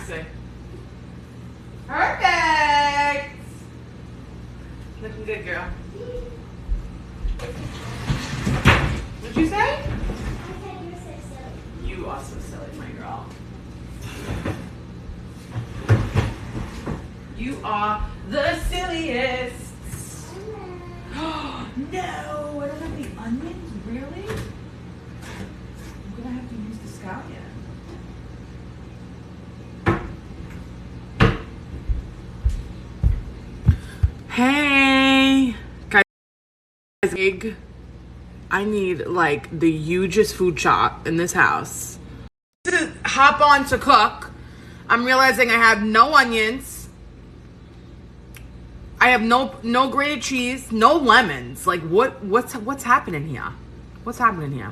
see. Perfect. Looking good, girl. What'd you say? I said you're so silly. You are so silly, my girl. You are the silliest. No, I don't have the onions, really? I'm gonna have to use the scallion. Hey, guys, I need like the hugest food shop in this house. To hop on to cook, I'm realizing I have no onions. I have no grated cheese, no lemons. Like what's happening here? What's happening here?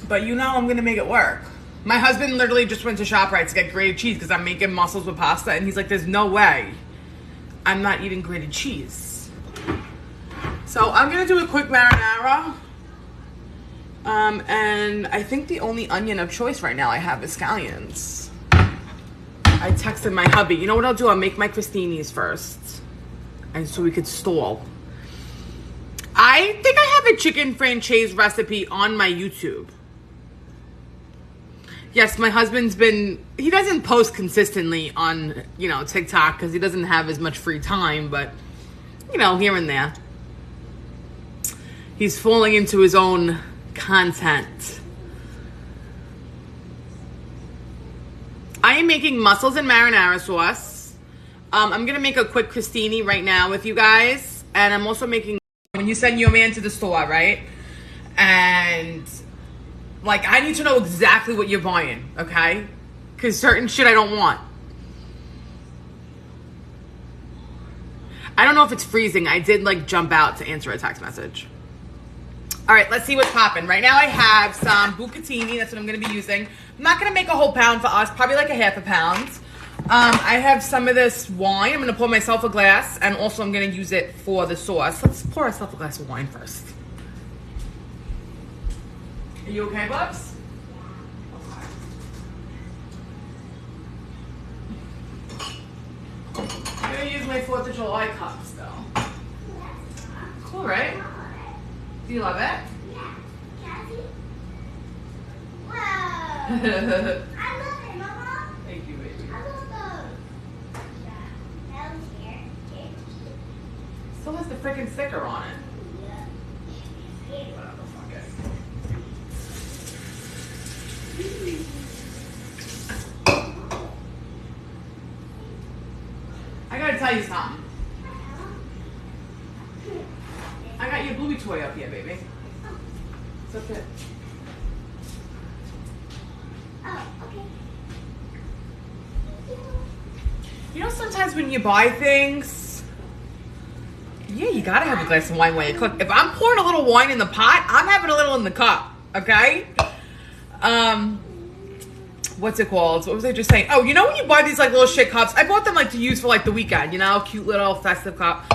But you know I'm gonna make it work. My husband literally just went to ShopRite to get grated cheese because I'm making mussels with pasta, and he's like, "There's no way I'm not eating grated cheese." So I'm gonna do a quick marinara. And I think the only onion of choice right now I have is scallions. I texted my hubby, you know what I'll do? I'll make my crostinis first. And so we could stall. I think I have a chicken franchise recipe on my YouTube. Yes, my husband's he doesn't post consistently on, TikTok because he doesn't have as much free time, but, here and there. He's falling into his own content. I am making mussels and marinara sauce. I'm going to make a quick crostini right now with you guys. And I'm also making, when you send your man to the store, right? And, I need to know exactly what you're buying, okay? Because certain shit I don't want. I don't know if it's freezing. I did, jump out to answer a text message. All right, let's see what's popping. Right now I have some bucatini. That's what I'm going to be using. I'm not going to make a whole pound for us, probably a half a pound. I have some of this wine. I'm going to pour myself a glass, and also I'm going to use it for the sauce. Let's pour ourselves a glass of wine first. Are you okay, Bubs? I'm going to use my 4th of July cups, though. Cool, right? Do you love it? Yeah. Cassie? Whoa. I love it, Mama. Thank you, baby. I love those. Yeah. That was here. Still has the freaking sticker on it. Yeah. Whatever, fuck it. I gotta tell you something. I got your Bluey toy up here, baby. It's up there. Oh, okay. You know, sometimes when you buy things, you gotta have a glass of wine while you cook. If I'm pouring a little wine in the pot, I'm having a little in the cup, okay? What's it called? What was I just saying? Oh, you know when you buy these little shit cups? I bought them to use for the weekend, cute little festive cup.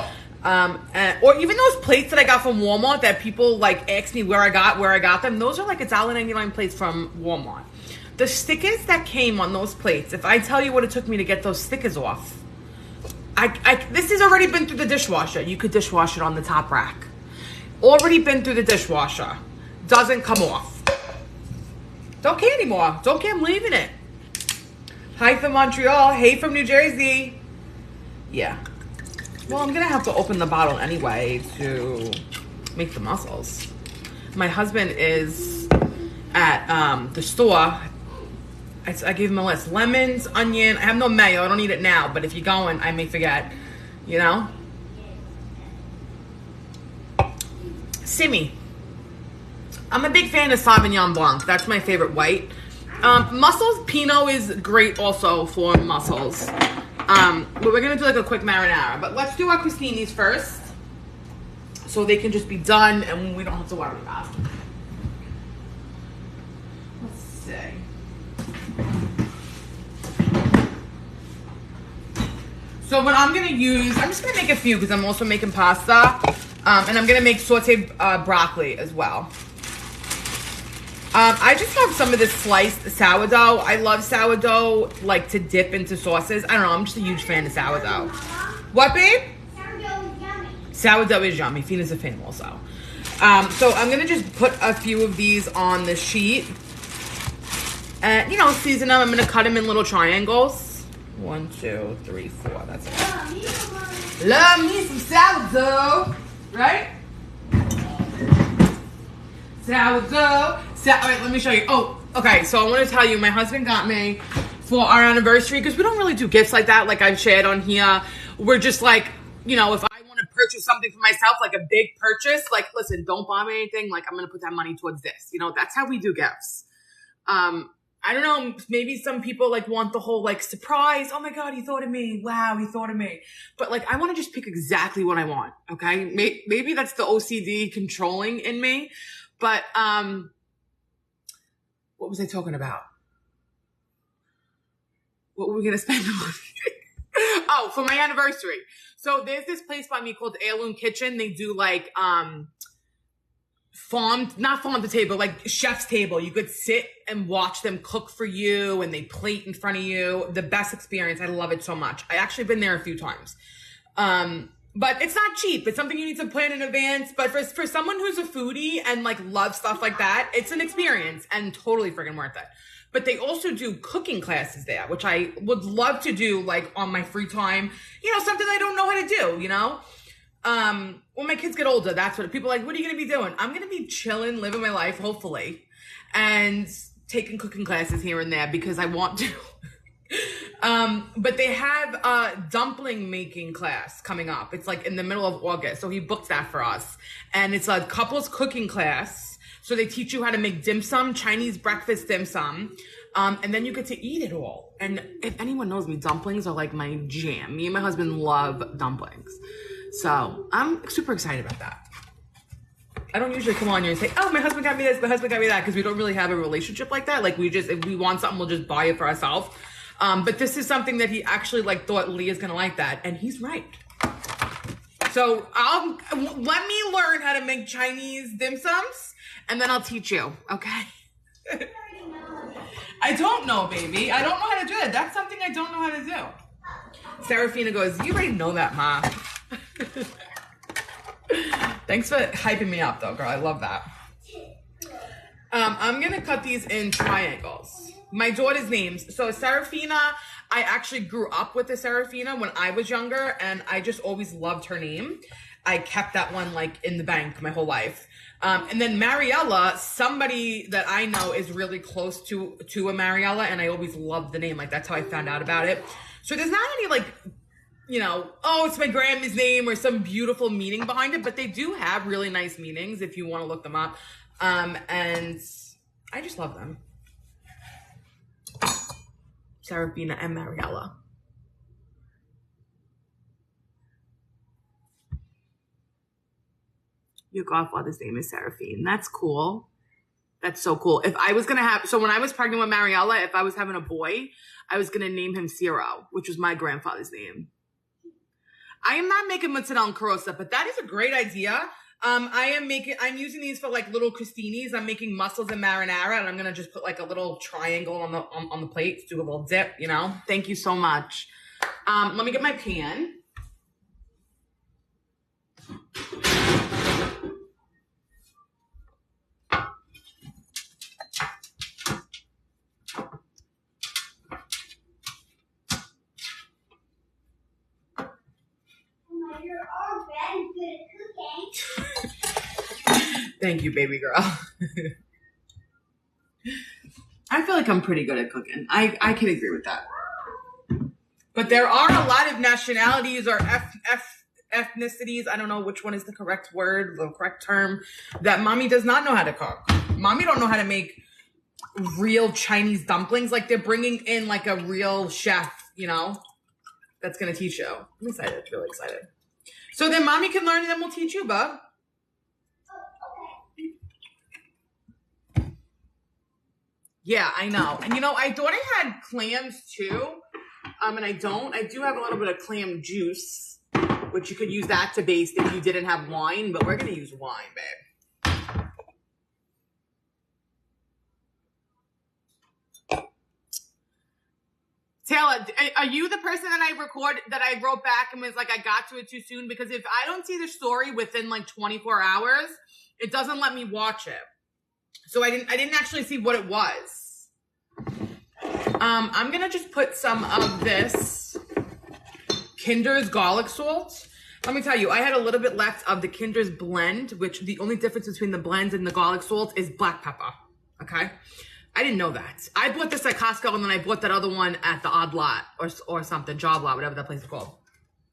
Or even those plates that I got from Walmart that people ask me where I got them. Those are $1.99 plates from Walmart. The stickers that came on those plates, if I tell you what it took me to get those stickers off, this has already been through the dishwasher. You could dishwash it on the top rack. Already been through the dishwasher. Doesn't come off. Don't care anymore. Don't care, I'm leaving it. Hi from Montreal. Hey from New Jersey. Yeah. Well, I'm going to have to open the bottle anyway to make the mussels. My husband is at the store. I gave him a list. Lemons, onion. I have no mayo. I don't need it now. But if you're going, I may forget. Simi. I'm a big fan of Sauvignon Blanc. That's my favorite white. Mussels, Pinot is great also for mussels. But we're going to do a quick marinara. But let's do our crostinis first. So they can just be done and we don't have to worry about them. Let's see. So what I'm going to use, I'm just going to make a few because I'm also making pasta. And I'm going to make sauteed broccoli as well. I just have some of this sliced sourdough. I love sourdough, like to dip into sauces. I don't know. I'm just a huge fan of sourdough. What, babe? Sourdough is yummy. Sourdough is yummy. Fina's a fan also. So I'm going to just put a few of these on the sheet. And, you know, season them. I'm going to cut them in little triangles. 1, 2, 3, 4. That's it. Love me some sourdough. Right? Sourdough. All right, let me show you. Oh, okay. So I want to tell you, my husband got me for our anniversary, because we don't really do gifts like that, like I've shared on here. We're just like, you know, if I want to purchase something for myself, like a big purchase, like, listen, don't buy me anything. Like, I'm going to put that money towards this. You know, that's how we do gifts. I don't know. Maybe some people like want the whole like surprise. Oh my God, he thought of me. Wow, he thought of me. But like, I want to just pick exactly what I want. Okay. Maybe that's the OCD controlling in me. But, what was I talking about? What were we going to spend the money? Oh, for my anniversary. So there's this place by me called Heirloom Kitchen. They do like, not farm to table, like chef's table. You could sit and watch them cook for you, and they plate in front of you. The best experience. I love it so much. I actually been there a few times. But it's not cheap. It's something you need to plan in advance. But for someone who's a foodie and like loves stuff like that, it's an experience and totally freaking worth it. But they also do cooking classes there, which I would love to do like on my free time. You know, something I don't know how to do, you know? When my kids get older, that's what people are like, what are you going to be doing? I'm going to be chilling, living my life, hopefully, and taking cooking classes here and there because I want to. But they have a dumpling making class coming up. It's like in the middle of August. So he booked that for us. And it's a couples cooking class. So they teach you how to make dim sum, Chinese breakfast dim sum. And then you get to eat it all. And if anyone knows me, dumplings are like my jam. Me and my husband love dumplings. So I'm super excited about that. I don't usually come on here and say, oh, my husband got me this, my husband got me that, because we don't really have a relationship like that. Like if we want something, we'll just buy it for ourselves. But this is something that he actually like thought Leah's gonna like that, and he's right. So let me learn how to make Chinese dim sums, and then I'll teach you, okay? I don't know, baby. I don't know how to do it. That's something I don't know how to do. Serafina goes, you already know that, Ma. Thanks for hyping me up, though, girl. I love that. I'm gonna cut these in triangles. My daughter's names. So Serafina, I actually grew up with the Serafina when I was younger, and I just always loved her name. I kept that one like in the bank my whole life. And then Mariella, somebody that I know is really close to a Mariella, and I always loved the name. Like, that's how I found out about it. So there's not any like, you know, oh, it's my grandma's name or some beautiful meaning behind it, but they do have really nice meanings if you want to look them up. And I just love them. Serafina and Mariella. Your godfather's name is Seraphine. That's cool. That's so cool. If I was going to have, so when I was pregnant with Mariella, if I was having a boy, I was going to name him Ciro, which was my grandfather's name. I am not making mozzarella and carosa, but that is a great idea. I'm using these for like little crostinis. I'm making mussels and marinara, and I'm going to just put like a little triangle on the plate to do a little dip, you know? Thank you so much. Let me get my pan. You're all very good at cooking. Thank you, baby girl. I feel like I'm pretty good at cooking. I can agree with that. But there are a lot of nationalities or ethnicities, I don't know which one is the correct word, the correct term, that mommy does not know how to cook. Mommy don't know how to make real Chinese dumplings. Like, they're bringing in like a real chef, you know, that's going to teach you. I'm excited, really excited. So then mommy can learn and then we'll teach you, bub. Yeah, I know. And you know, I thought I had clams too. And I don't. I do have a little bit of clam juice, which you could use that to baste if you didn't have wine, but we're going to use wine, babe. Taylor, are you the person that I wrote back and was like, I got to it too soon? Because if I don't see the story within like 24 hours, it doesn't let me watch it. So I didn't actually see what it was. I'm gonna just put some of this Kinder's garlic salt. Let me tell you, I had a little bit left of the Kinder's blend, which the only difference between the blends and the garlic salt is black pepper. Okay. I didn't know that. I bought this at Costco and then I bought that other one at the Odd Lot or something, Job Lot, whatever that place is called.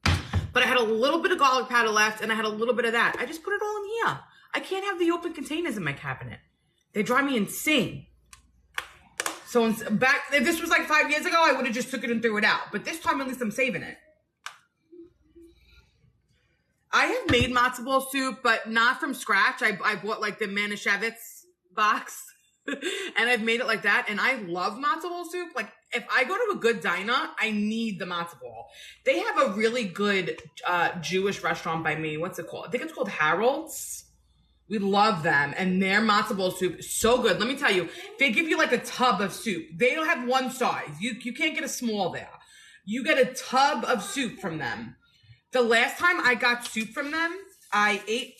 But I had a little bit of garlic powder left and I had a little bit of that. I just put it all in here. I can't have the open containers in my cabinet. They drive me insane. So if this was like 5 years ago, I would have just took it and threw it out. But this time, at least I'm saving it. I have made matzo ball soup, but not from scratch. I bought like the Manischewitz box. And I've made it like that. And I love matzo ball soup. Like if I go to a good diner, I need the matzo ball. They have a really good Jewish restaurant by me. What's it called? I think it's called Harold's. We love them. And their matzo ball soup is so good. Let me tell you, they give you like a tub of soup. They don't have one size. You can't get a small there. You get a tub of soup from them. The last time I got soup from them, I ate,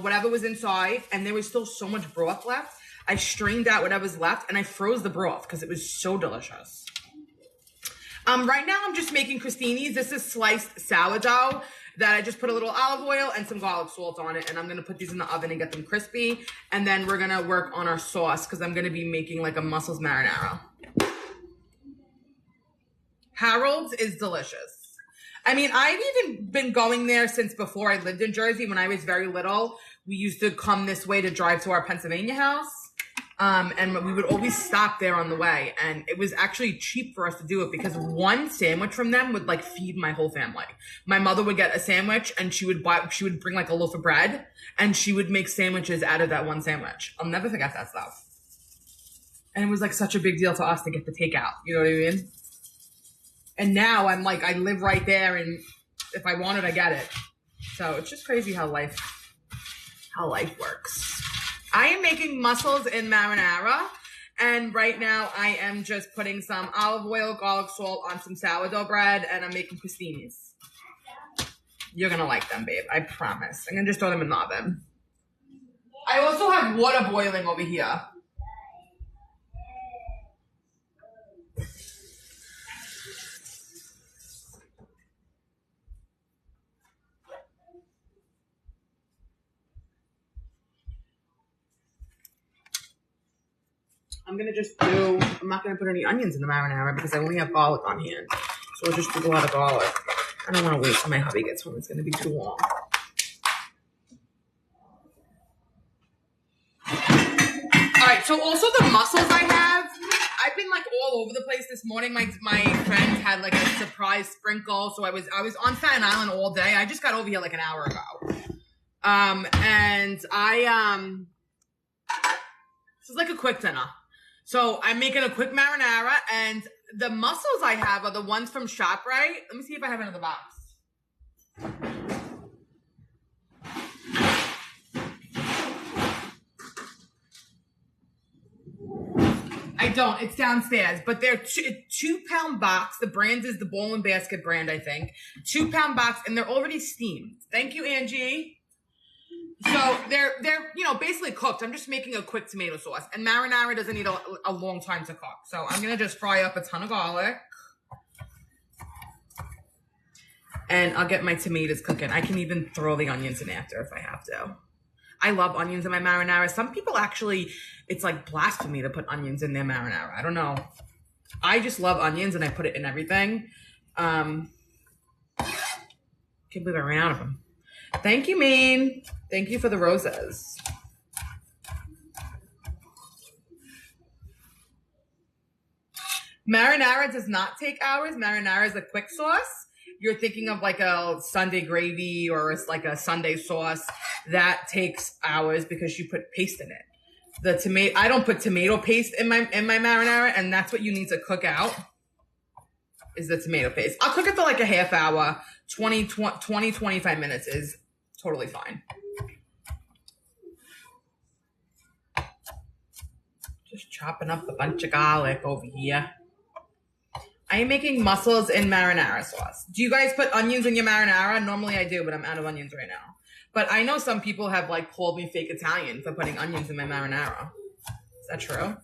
whatever was inside, and there was still so much broth left. I strained out whatever's left, and I froze the broth because it was so delicious. Right now, I'm just making crostinis. This is sliced sourdough that I just put a little olive oil and some garlic salt on it, and I'm going to put these in the oven and get them crispy. And then we're going to work on our sauce because I'm going to be making like a Mussels marinara. Harold's is delicious. I mean, I've even been going there since before I lived in Jersey. When I was very little, we used to come this way to drive to our Pennsylvania house. And we would always stop there on the way. And it was actually cheap for us to do it because one sandwich from them would like feed my whole family. My mother would get a sandwich and she would bring like a loaf of bread and she would make sandwiches out of that one sandwich. I'll never forget that stuff. And it was like such a big deal to us to get the takeout. You know what I mean? And now I'm like, I live right there and if I want it, I get it. So it's just crazy how life works. I am making mussels in marinara. And right now I am just putting some olive oil, garlic salt on some sourdough bread and I'm making crostinis. You're going to like them, babe. I promise. I'm going to just throw them in the oven. I also have water boiling over here. I'm not going to put any onions in the marinara because I only have garlic on hand. So I'll just do a lot of garlic. I don't want to wait till my hubby gets home. It's going to be too long. All right, so also the mussels I have, I've been like all over the place this morning. My friend had like a surprise sprinkle. So I was on Staten Island all day. I just got over here like an hour ago. And this is like a quick dinner. So I'm making a quick marinara, and the mussels I have are the ones from ShopRite. Let me see if I have another box. I don't. It's downstairs, but they're a 2-pound box. The brand is the Bowl and Basket brand, I think. 2-pound box, and they're already steamed. Thank you, Angie. So they're basically cooked. I'm just making a quick tomato sauce. And marinara doesn't need a long time to cook. So I'm going to just fry up a ton of garlic. And I'll get my tomatoes cooking. I can even throw the onions in after if I have to. I love onions in my marinara. Some people actually, it's like blasphemy to put onions in their marinara. I don't know. I just love onions and I put it in everything. Can't believe I ran out of them. Thank you, Mean. Thank you for the roses. Marinara does not take hours. Marinara is a quick sauce. You're thinking of like a Sunday gravy or it's like a Sunday sauce. That takes hours because you put paste in it. I don't put tomato paste in my marinara, and that's what you need to cook out is the tomato paste. I'll cook it for like a half hour. 25 minutes is totally fine. Just chopping up a bunch of garlic over here. I am making mussels in marinara sauce. Do you guys put onions in your marinara? Normally I do, but I'm out of onions right now. But I know some people have like called me fake Italian for putting onions in my marinara. Is that true?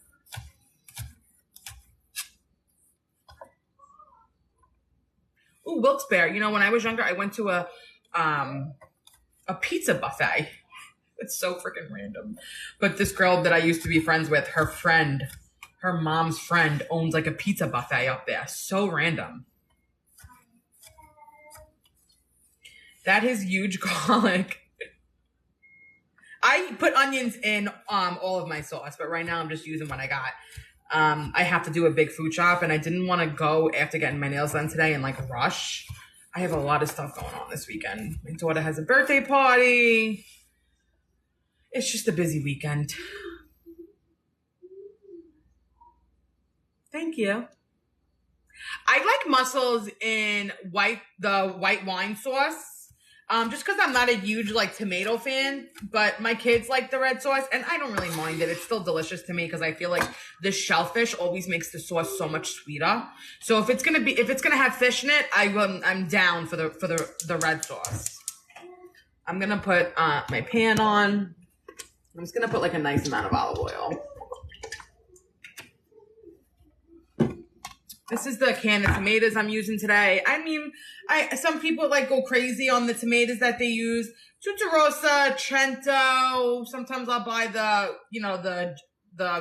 Ooh, Wilkes-Barre. You know, when I was younger, I went to a pizza buffet. It's so freaking random. But this girl that I used to be friends with, her mom's friend owns like a pizza buffet up there. So random. That is huge garlic. I put onions in all of my sauce, but right now I'm just using what I got. I have to do a big food shop, and I didn't want to go after getting my nails done today and like rush. I have a lot of stuff going on this weekend. My daughter has a birthday party. It's just a busy weekend. Thank you. I like mussels in the white wine sauce. Just because I'm not a huge like tomato fan, but my kids like the red sauce, and I don't really mind it. It's still delicious to me because I feel like the shellfish always makes the sauce so much sweeter. So if it's gonna have fish in it, I'm down for the red sauce. I'm gonna put my pan on. I'm just gonna put like a nice amount of olive oil. This is the can of tomatoes I'm using today. I mean, some people like go crazy on the tomatoes that they use. Tutarossa, Trento. Sometimes I'll buy the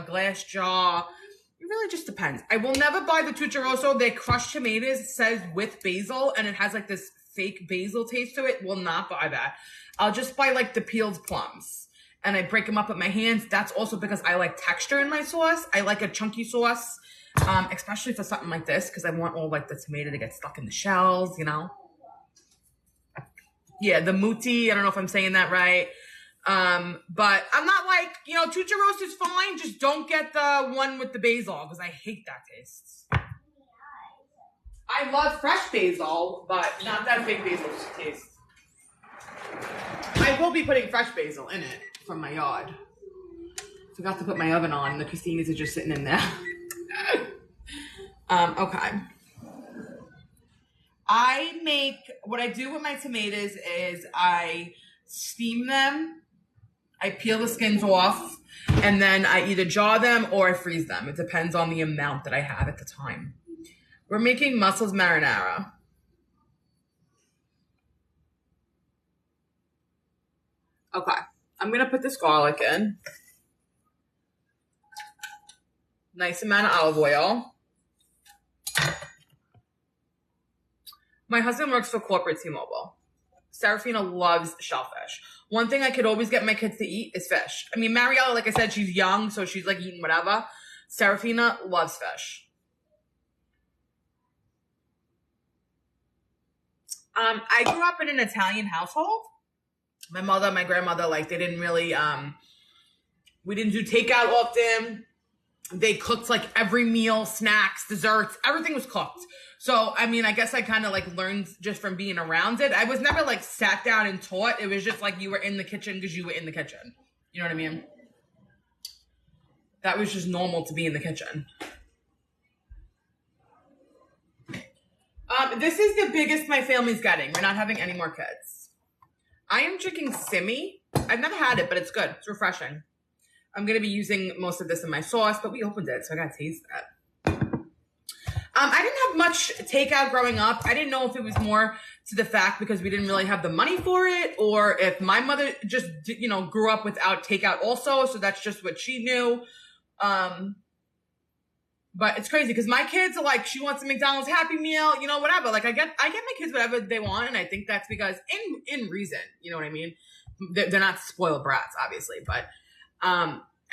glass jar. It really just depends. I will never buy the Tutarossa. Their crushed tomatoes. It says with basil, and it has like this fake basil taste to it. Will not buy that. I'll just buy like the peeled plums, and I break them up with my hands. That's also because I like texture in my sauce. I like a chunky sauce. Especially for something like this, because I want all like the tomato to get stuck in the shells, you know? Yeah, the muti, I don't know if I'm saying that right. But I'm not like, Tucha roast is fine, just don't get the one with the basil, because I hate that taste. I love fresh basil, but not that big basil taste. I will be putting fresh basil in it from my yard. Forgot to put my oven on, the crostinis are just sitting in there. Okay. What I do with my tomatoes is I steam them, I peel the skins off, and then I either jar them or I freeze them. It depends on the amount that I have at the time. We're making mussels marinara. Okay. I'm going to put this garlic in. Nice amount of olive oil. My husband works for corporate T-Mobile. Serafina loves shellfish. One thing I could always get my kids to eat is fish. I mean, Mariella, like I said, she's young, so she's like eating whatever. Serafina loves fish. I grew up in an Italian household. My mother, my grandmother, like they didn't really, we didn't do takeout often. They cooked like every meal, snacks, desserts, everything was cooked. So, I mean, I guess I kind of like learned just from being around it. I was never like sat down and taught. It was just like you were in the kitchen because you were in the kitchen. You know what I mean? That was just normal to be in the kitchen. This is the biggest my family's getting. We're not having any more kids. I am drinking Simi. I've never had it, but it's good. It's refreshing. I'm going to be using most of this in my sauce, but we opened it, so I got to taste that. I didn't have much takeout growing up. I didn't know if it was more to the fact because we didn't really have the money for it, or if my mother just, grew up without takeout also, so that's just what she knew. But it's crazy because my kids are like, she wants a McDonald's Happy Meal, whatever. Like I get my kids whatever they want, and I think that's because in reason, you know what I mean? They're not spoiled brats, obviously, but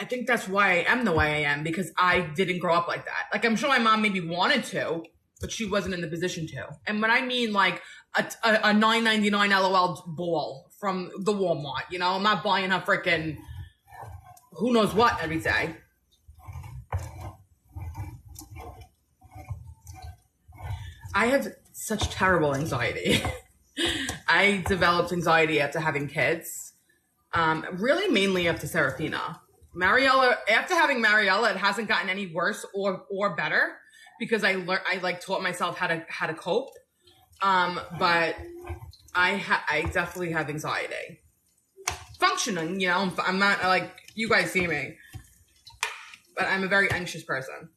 I think that's why I am the way I am, because I didn't grow up like that. Like, I'm sure my mom maybe wanted to, but she wasn't in the position to. And when I mean like a $9.99 LOL ball from the Walmart, I'm not buying her freaking who knows what every day. I have such terrible anxiety. I developed anxiety after having kids. Really mainly after Serafina. Mariella, after having Mariella, it hasn't gotten any worse or better because I like taught myself how to cope. But I definitely have anxiety. Functioning, I'm not like you guys see me, but I'm a very anxious person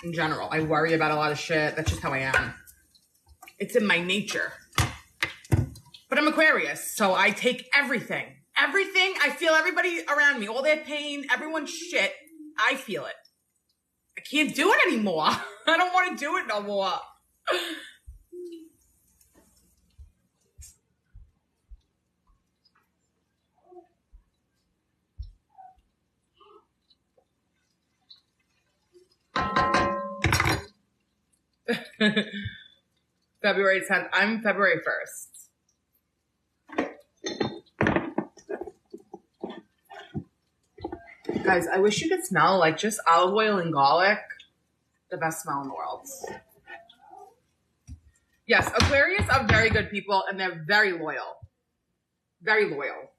in general. I worry about a lot of shit. That's just how I am. It's in my nature. But I'm Aquarius, so I take everything. Everything, I feel everybody around me, all their pain, everyone's shit, I feel it. I can't do it anymore. I don't want to do it no more. February 10th. I'm February 1st. Guys, I wish you could smell like just olive oil and garlic. The best smell in the world. Yes, Aquarius are very good people and they're very loyal. Very loyal.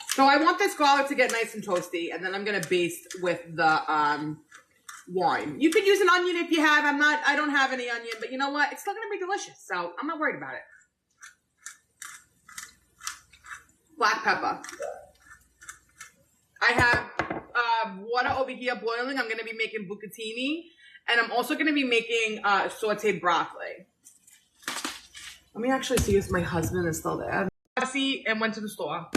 So I want this garlic to get nice and toasty, and then I'm gonna baste with the wine. You could use an onion if you have. I don't have any onion, but you know what? It's still gonna be delicious, so I'm not worried about it. Black pepper. I have water over here boiling. I'm gonna be making bucatini, and I'm also gonna be making sauteed broccoli. Let me actually see if my husband is still there. Jesse and went to the store.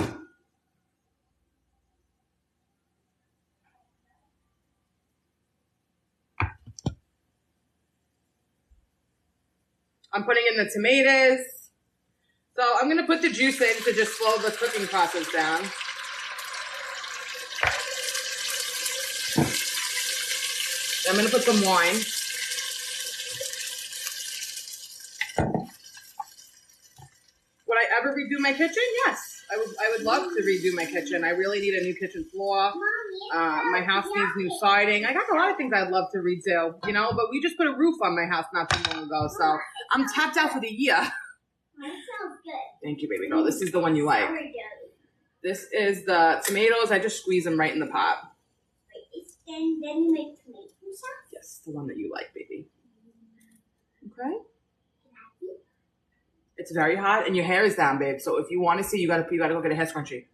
I'm putting in the tomatoes. So I'm going to put the juice in to just slow the cooking process down. I'm going to put some wine. Would I ever redo my kitchen? Yes. I would love to redo my kitchen. I really need a new kitchen floor. My house needs new siding. I got a lot of things I'd love to redo, but we just put a roof on my house not too long ago, so I'm tapped out for the year. That sounds good. Thank you, baby girl. This is the one you like. This is the tomatoes. I just squeeze them right in the pot. Then you make tomato sauce? Yes, the one that you like, baby. Okay? It's very hot, and your hair is down, babe. So if you want to see, you gotta go get a hair scrunchie,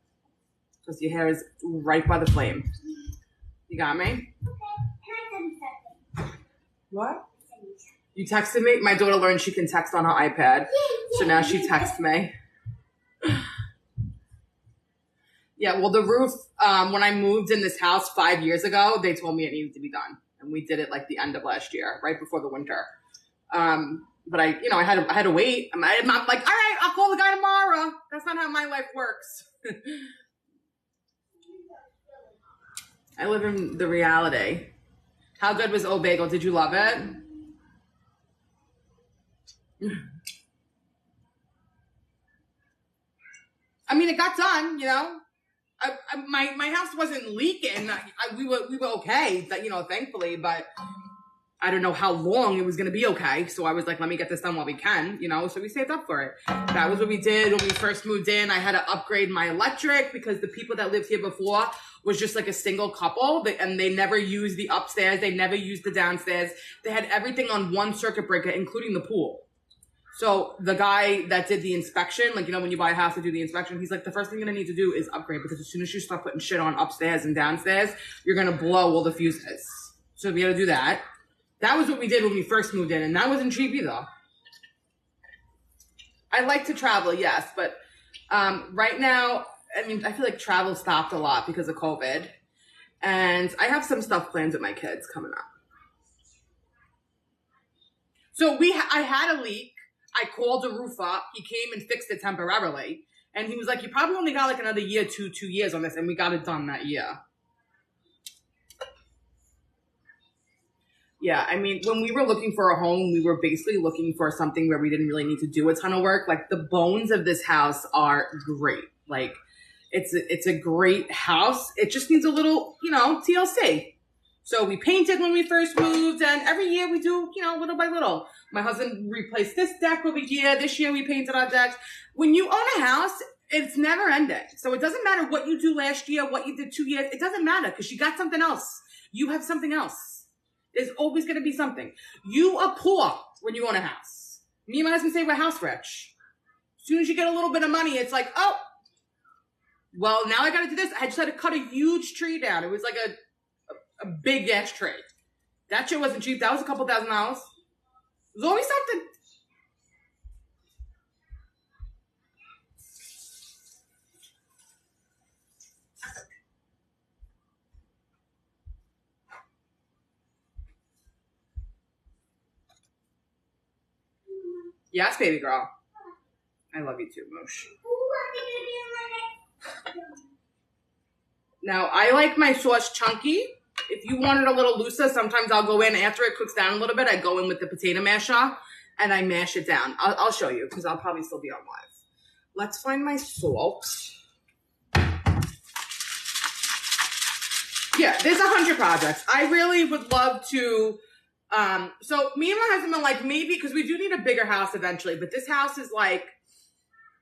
because your hair is right by the flame. You got me? Okay. Can I send you something? What? You texted me. My daughter learned she can text on her iPad, so now she texts me. Yeah. Well, the roof. When I moved in this house 5 years ago, they told me it needed to be done, and we did it like the end of last year, right before the winter. But I had to wait. I'm not like, all right, I'll call the guy tomorrow. That's not how my life works. I live in the reality. How good was Old Bagel? Did you love it? I mean, it got done, my house wasn't leaking. We were okay, thankfully, but I don't know how long it was going to be okay. So I was like, let me get this done while we can, so we saved up for it. That was what we did when we first moved in. I had to upgrade my electric because the people that lived here before was just like a single couple, and they never used the upstairs. They never used the downstairs. They had everything on one circuit breaker, including the pool. So the guy that did the inspection, when you buy a house to do the inspection, he's like, the first thing you're going to need to do is upgrade, because as soon as you start putting shit on upstairs and downstairs, you're going to blow all the fuses. So we got to do that. That was what we did when we first moved in, and that wasn't cheap either. I like to travel, yes, but right now, I feel like travel stopped a lot because of COVID, and I have some stuff planned with my kids coming up. So I had a leak. I called a roofer. He came and fixed it temporarily, and he was like, you probably only got like another year, 2 years on this, and we got it done that year. Yeah, when we were looking for a home, we were basically looking for something where we didn't really need to do a ton of work. Like, the bones of this house are great. Like, it's a great house. It just needs a little, TLC. So we painted when we first moved, and every year we do, little by little. My husband replaced this deck over here. This year we painted our decks. When you own a house, it's never ending. So it doesn't matter what you do last year, what you did 2 years. It doesn't matter, because you got something else. You have something else. There's always going to be something. You are poor when you own a house. Me and my husband say we're house rich. As soon as you get a little bit of money, it's like, oh, well, now I got to do this. I just had to cut a huge tree down. It was like a big ass tree. That shit wasn't cheap. That was a couple $1,000s. There's always something. Yes, baby girl. I love you too, Moosh. Now, I like my sauce chunky. If you want it a little looser, sometimes I'll go in after it cooks down a little bit. I go in with the potato masher and I mash it down. I'll show you because I'll probably still be on live. Let's find my salt. Yeah, there's 100 projects. I really would love to. So me and my husband are like, maybe, because we do need a bigger house eventually, but this house is like,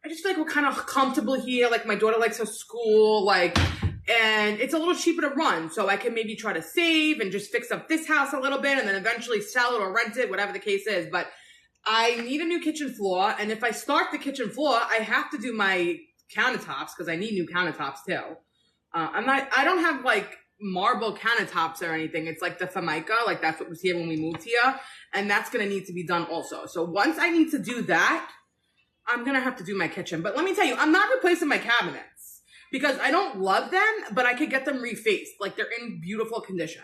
I just feel like we're kind of comfortable here. Like my daughter likes her school, like, and it's a little cheaper to run. So I can maybe try to save and just fix up this house a little bit and then eventually sell it or rent it, whatever the case is. But I need a new kitchen floor. And if I start the kitchen floor, I have to do my countertops because I need new countertops too. I don't have like marble countertops or anything. It's like the Formica, like that's what was here when we moved here. And that's going to need to be done also. So once I need to do that, I'm going to have to do my kitchen. But let me tell you, I'm not replacing my cabinets because I don't love them, but I could get them refaced. Like they're in beautiful condition.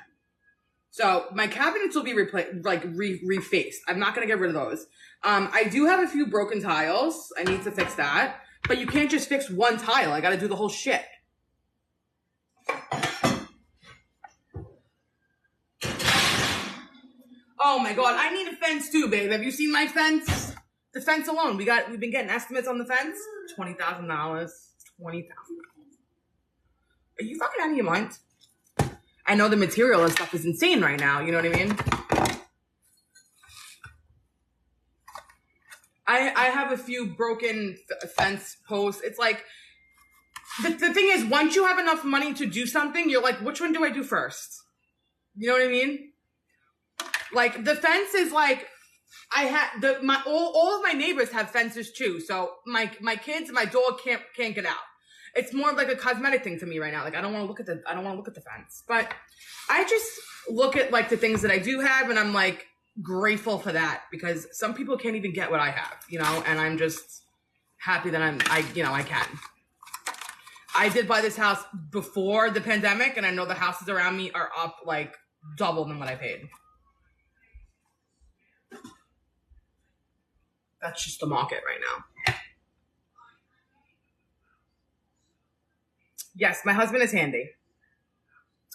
So my cabinets will be replaced, like refaced. I'm not going to get rid of those. I do have a few broken tiles. I need to fix that. But you can't just fix one tile. I got to do the whole shit. Oh my God, I need a fence too, babe. Have you seen my fence? The fence alone, we've been getting estimates on the fence. $20,000. $20,000. Are you fucking out of your mind? I know the material and stuff is insane right now. You know what I mean? I have a few broken fence posts. It's like, the thing is, once you have enough money to do something, you're like, which one do I do first? You know what I mean? Like the fence is like, I had all of my neighbors have fences too. So my kids and my dog can't get out. It's more of like a cosmetic thing to me right now. Like I don't want to look at the fence, but I just look at like the things that I do have and I'm like grateful for that because some people can't even get what I have, you know, and I'm just happy that I can. I did buy this house before the pandemic and I know the houses around me are up like double than what I paid. That's just the market right now. Yes, my husband is handy.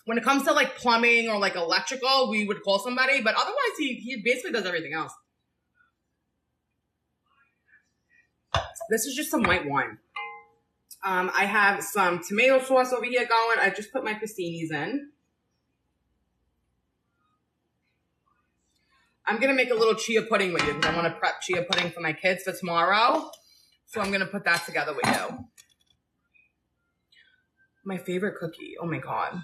When it comes to like plumbing or like electrical, we would call somebody, but otherwise he basically does everything else. This is just some white wine. I have some tomato sauce over here going. I just put my crostinis in. I'm going to make a little chia pudding with you because I want to prep chia pudding for my kids for tomorrow. So I'm going to put that together with you. My favorite cookie. Oh my God.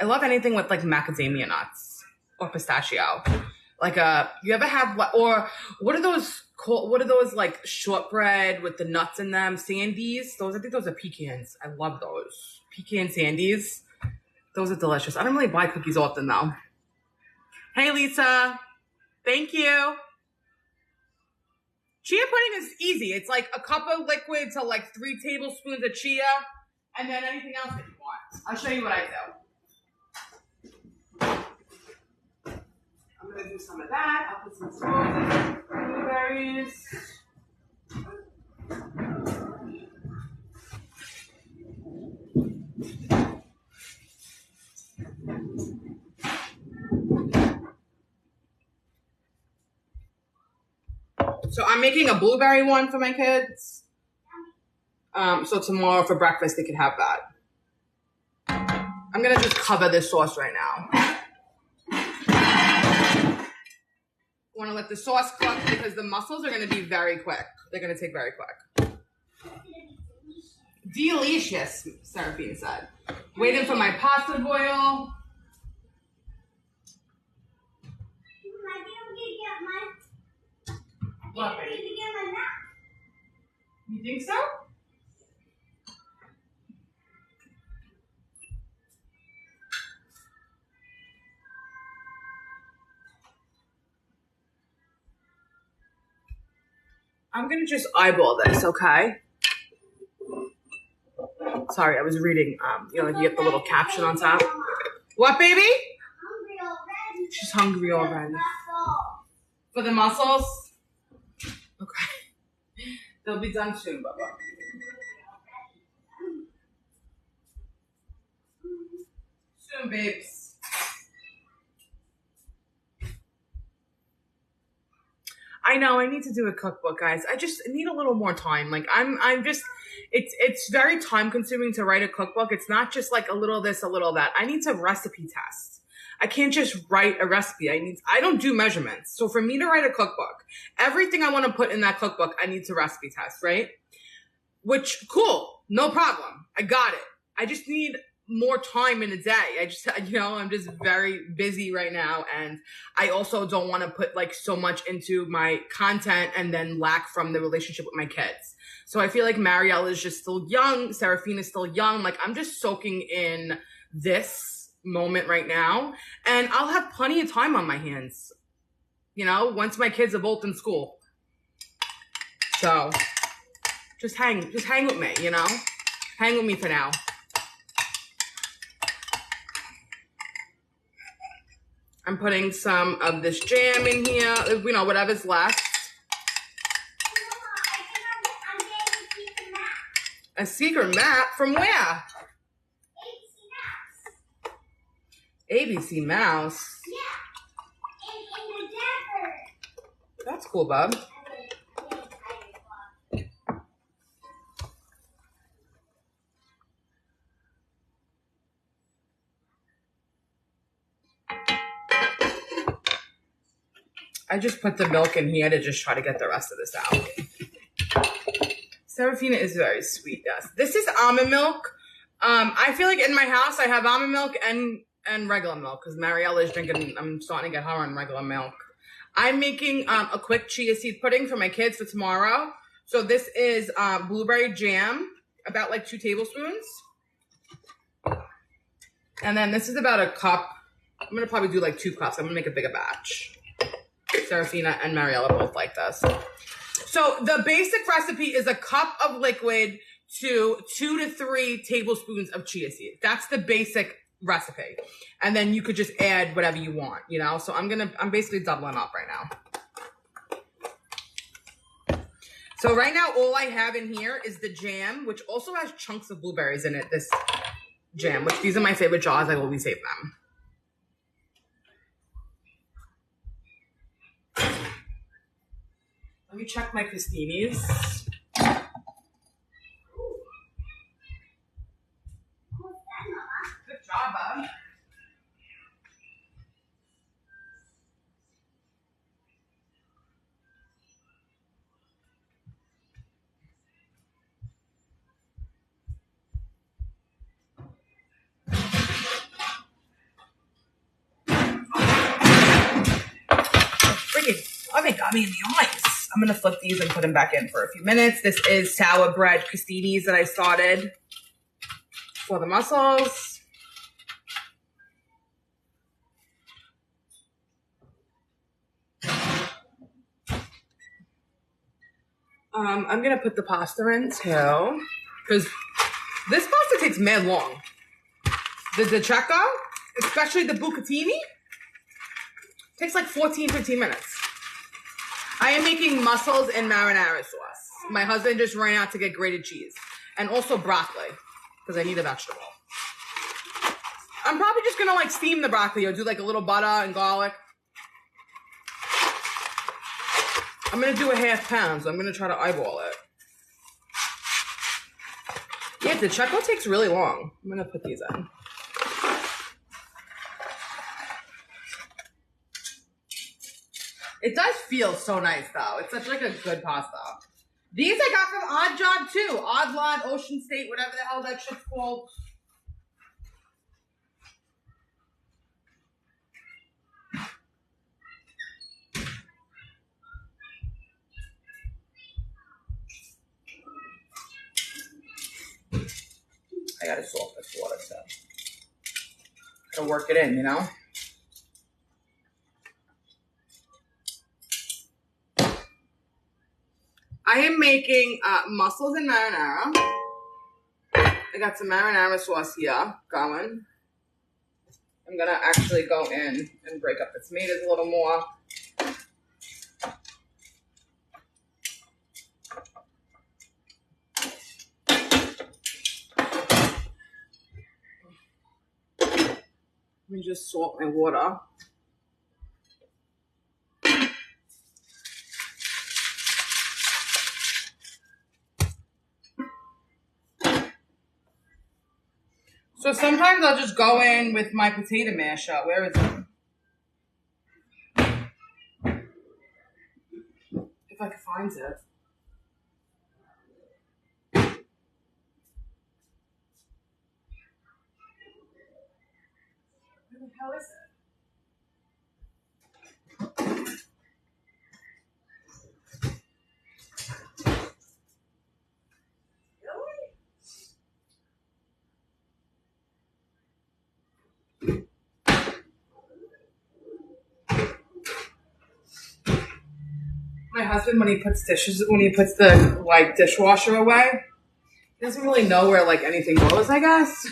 I love anything with like macadamia nuts or pistachio. Like you ever have, or what are those called? What are those like shortbread with the nuts in them? Sandies? I think those are pecans. I love those. Pecan sandies. Those are delicious. I don't really buy cookies often though. Hey, Lisa. Thank you. Chia pudding is easy. It's like a cup of liquid to like 3 tablespoons of chia and then anything else that you want. I'll show you what I do. I'm going to do some of that. I'll put some sauce, blueberries. So I'm making a blueberry one for my kids. So tomorrow for breakfast they can have that. I'm going to just cover this sauce right now. Want to let the sauce cook because the mussels are going to be very quick. They're going to take very quick. Delicious, Seraphine said. Waiting for my pasta to boil. You think so? I'm gonna just eyeball this, okay? Sorry, I was reading, like you get the little caption on top. What, baby? Hungry already. She's hungry already. For the mussels? Okay. They'll be done soon, Bubba. Soon, babes. I know I need to do a cookbook, guys. I just need a little more time. Like I'm just it's very time consuming to write a cookbook. It's not just like a little this, a little that. I need to recipe test. I can't just write a recipe. I don't do measurements. So for me to write a cookbook, everything I want to put in that cookbook, I need to recipe test, right? Which, cool, no problem. I got it. I just need more time in a day. I'm just very busy right now. And I also don't want to put like so much into my content and then lack from the relationship with my kids. So I feel like Marielle is just still young. Seraphine is still young. Like I'm just soaking in this moment right now, and I'll have plenty of time on my hands, once my kids are both in school. So just hang with me, hang with me for now. I'm putting some of this jam in here, whatever's left. A secret map from where? ABC Mouse. Yeah. In the desert. That's cool, bub. I just put the milk in here to just try to get the rest of this out. Seraphina is very sweet, yes. This is almond milk. I feel like in my house I have almond milk and regular milk because Mariella is drinking. I'm starting to get her on regular milk. I'm making a quick chia seed pudding for my kids for tomorrow. So this is blueberry jam, about like 2 tablespoons. And then this is about a cup. I'm going to probably do like 2 cups. I'm going to make a bigger batch. Seraphina and Mariella both like this. So the basic recipe is a cup of liquid to 2 to 3 tablespoons of chia seed. That's the basic recipe. And then you could just add whatever you want, So I'm basically doubling up right now. So right now, all I have in here is the jam, which also has chunks of blueberries in it, this jam, which these are my favorite jars. I always save them. Let me check my crostinis. Good job, Bob. Freaking oven got me in the eyes. I'm going to flip these and put them back in for a few minutes. This is sour bread crostinis that I started for the mussels. I'm going to put the pasta in too, because this pasta takes mad long. The Checo, especially the bucatini, takes like 15 minutes. I am making mussels in marinara sauce. My husband just ran out to get grated cheese. And also broccoli, because I need a vegetable. I'm probably just going to steam the broccoli or do a little butter and garlic. I'm going to do a half pound, so I'm going to try to eyeball it. Yeah, the Checo takes really long. I'm going to put these in. It does feel so nice, though. It's such a good pasta. These I got from Odd Job, too. Odd Lot, Ocean State, whatever the hell that shit's called. added salt. That's water, so gotta work it in, you know. I am making mussels and marinara. I got some marinara sauce here going. I'm gonna actually go in and break up the tomatoes a little more. Let me just salt my water. So sometimes I'll just go in with my potato masher. Where is it? If I can find it. Where the hell is it? My husband, when he puts the like dishwasher away, he doesn't really know where like anything goes, I guess.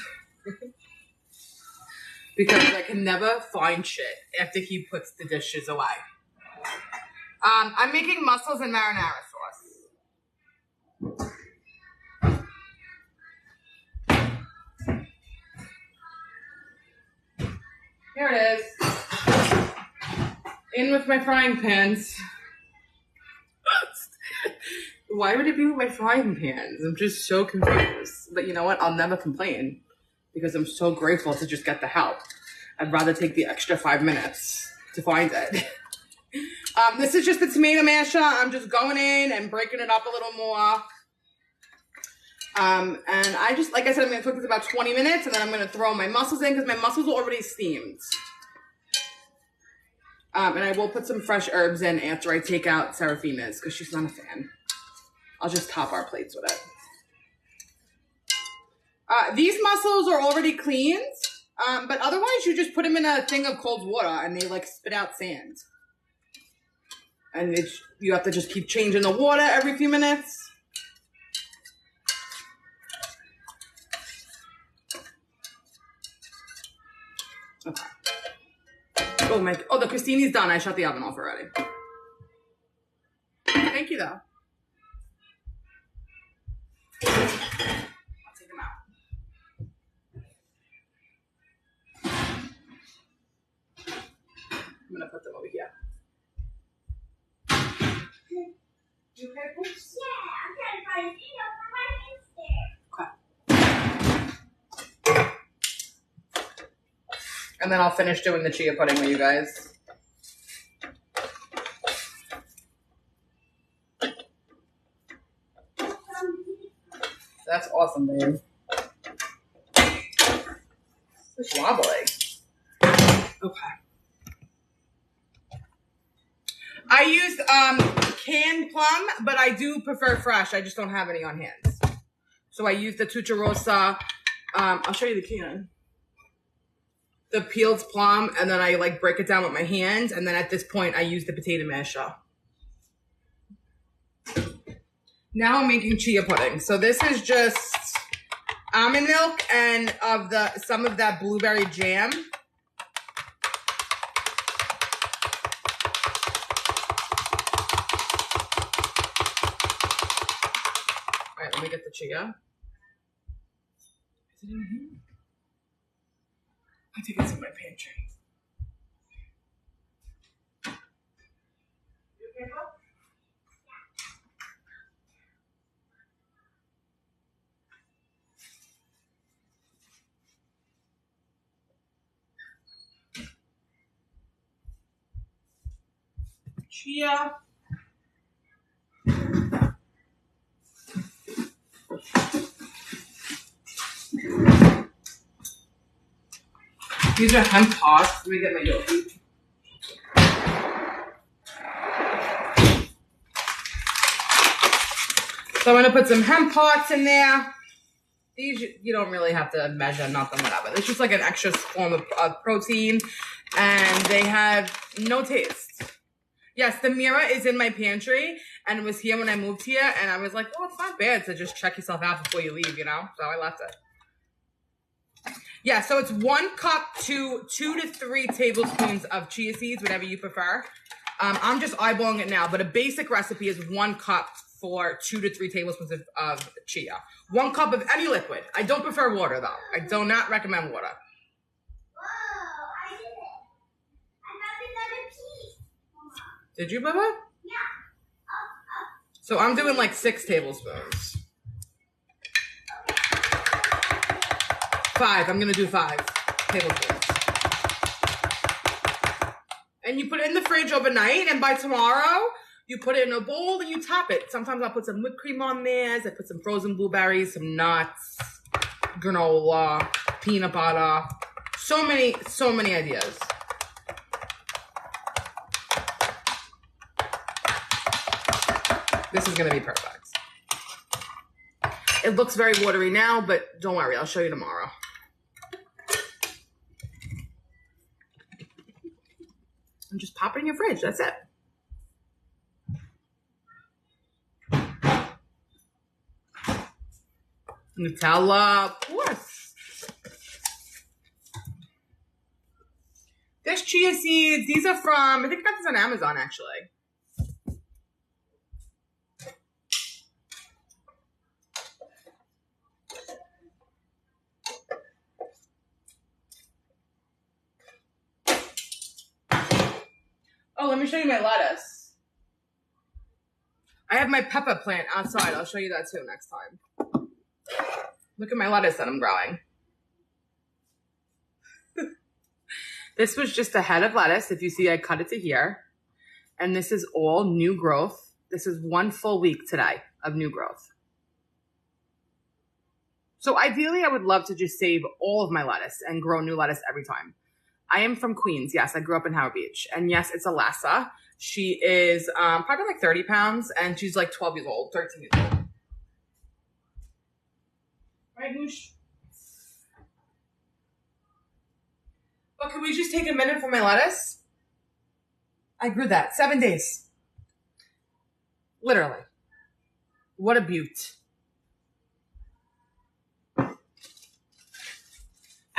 Because I can never find shit after he puts the dishes away. I'm making mussels and marinara sauce. Here it is. In with my frying pans. Why would it be with my frying pans? I'm just so confused. But you know what? I'll never complain because I'm so grateful to just get the help. I'd rather take the extra 5 minutes to find it. This is just the tomato masher. I'm just going in and breaking it up a little more. And I just, like I said, I'm going to cook this about 20 minutes and then I'm going to throw my mussels in because my mussels are already steamed. And I will put some fresh herbs in after I take out Seraphina's because she's not a fan. I'll just top our plates with it. These mussels are already cleaned, but otherwise you just put them in a thing of cold water and they like spit out sand. And you have to just keep changing the water every few minutes. Okay. Oh, the crostini's done. I shut the oven off already. Thank you, though. I'll take them out. I'm gonna put them over here. You okay, Poops? Yeah, I'm trying to find a video for my Insta. And then I'll finish doing the chia pudding with you guys. That's awesome, babe. It's wobbly. Okay. I used canned plum, but I do prefer fresh. I just don't have any on hand. So I used the Tucharosa. I'll show you the can. The peeled plum, and then I like break it down with my hands, and then at this point I use the potato masher. Now I'm making chia pudding. So this is just almond milk and some of that blueberry jam. All right, let me get the chia. Is it in here? I think it's in my pantry. You okay, Bob? Chia. These are hemp pots. Let me get my yogi. So I'm going to put some hemp pots in there. These you don't really have to measure nothing, whatever. It's just like an extra form of protein, and they have no taste. Yes, the mirror is in my pantry, and it was here when I moved here, and I was like, oh, it's not bad to just check yourself out before you leave, you know? So I left it. Yeah, so it's 1 cup to 2 to 3 tablespoons of chia seeds, whatever you prefer. I'm just eyeballing it now, but a basic recipe is 1 cup for 2 to 3 tablespoons of chia. 1 cup of any liquid. I don't prefer water, though. I do not recommend water. Whoa, I did it. I got another piece. Did you, Bubba? Yeah. So I'm doing like 6 tablespoons. 5. I'm going to do 5 tablespoons. And you put it in the fridge overnight, and by tomorrow, you put it in a bowl and you top it. Sometimes I'll put some whipped cream on there. I put some frozen blueberries, some nuts, granola, peanut butter. So many ideas. This is going to be perfect. It looks very watery now, but don't worry. I'll show you tomorrow. And just pop it in your fridge. That's it. Nutella, of course. There's chia seeds. These are from, I think I got this on Amazon, actually. Oh, let me show you my lettuce. I have my pepper plant outside. I'll show you that too next time. Look at my lettuce that I'm growing. This was just a head of lettuce. If you see, I cut it to here. And this is all new growth. This is 1 full week today of new growth. So ideally, I would love to just save all of my lettuce and grow new lettuce every time. I am from Queens. Yes, I grew up in Howard Beach. And yes, it's Alessa. She is probably like 30 pounds, and she's like 12 years old, 13 years old. Right, Moosh? But can we just take a minute for my lettuce? I grew that 7 days. Literally. What a beaut.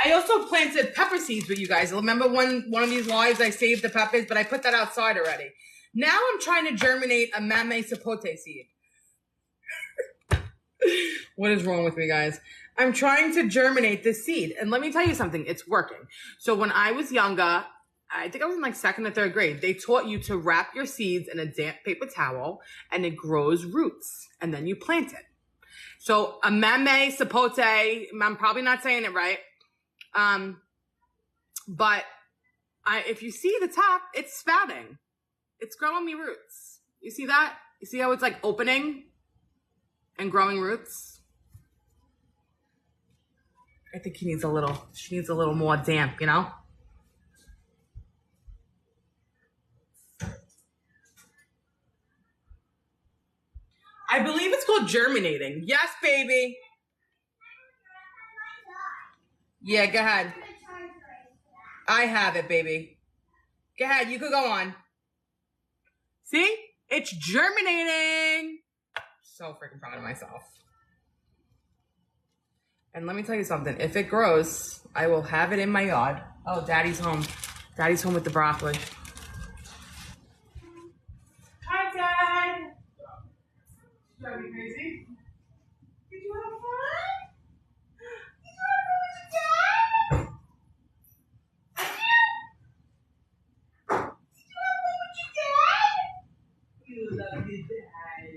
I also planted pepper seeds with you guys. Remember one of these lives I saved the peppers, but I put that outside already. Now I'm trying to germinate a mame sapote seed. What is wrong with me, guys? I'm trying to germinate this seed. And let me tell you something, it's working. So when I was younger, I think I was in like 2nd or 3rd grade, they taught you to wrap your seeds in a damp paper towel and it grows roots and then you plant it. So a mame sapote, I'm probably not saying it right. But if you see the top, it's sprouting. It's growing me roots. You see that? You see how it's like opening and growing roots? I think she needs a little more damp, you know? I believe it's called germinating. Yes, baby. Yeah, go ahead. I have it, baby. Go ahead, you could go on. See? It's germinating. So freaking proud of myself. And let me tell you something. If it grows, I will have it in my yard. Oh, Daddy's home. Daddy's home with the broccoli. Hi, Dad. You drive me crazy? Did you have fun? Did you have fun with your dad? Did you have fun with your dad? You love your dad.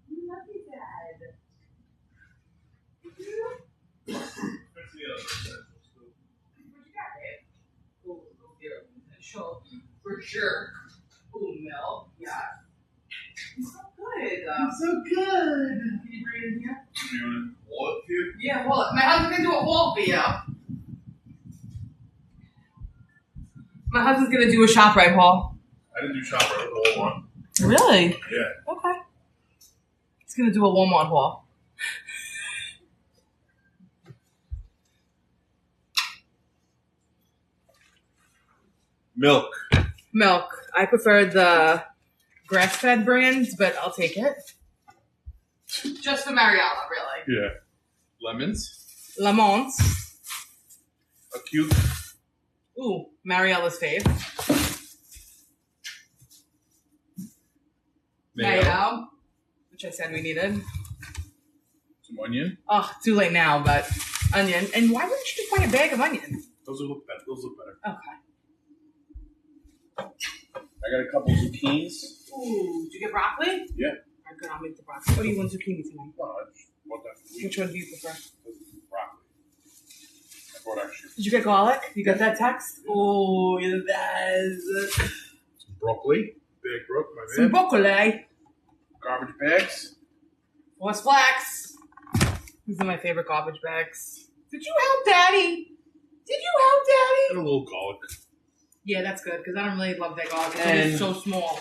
You love your dad. What you got, babe? Oh, here. Potential for sure. Oh, milk. Yeah. It's so good. It's so good. Can you bring it in here? You want to haul it for you? Yeah, haul it. My husband's going to do a haul for you. My husband's going to do a ShopRite haul. I didn't do ShopRite the whole one. Really? Yeah. Okay. He's going to do a Walmart haul. Milk. Milk. I prefer the grass-fed brands, but I'll take it. Just for Mariella, really. Yeah. Lemons. Lemons. A cube. Ooh, Mariella's fave. Mayo, which I said we needed. Some onion. Oh, too late now, but onion. And why wouldn't you just buy a bag of onion? Those look better. Those look better. Okay. I got a couple zucchinis. Ooh, did you get broccoli? Yeah. All right, good. I'll make the broccoli. What do you want zucchini tonight? Well, I just want that for the week. Which one do you prefer? Broccoli. I brought extra. Did you get garlic? You got that text? Oh, you're the best. Some broccoli. Big brook, my Some man. broccoli. Garbage bags. Force flax. These are my favorite garbage bags. Did you help Daddy? Did you help Daddy? And a little garlic. Yeah, that's good, because I don't really love that garlic. And- It's so small.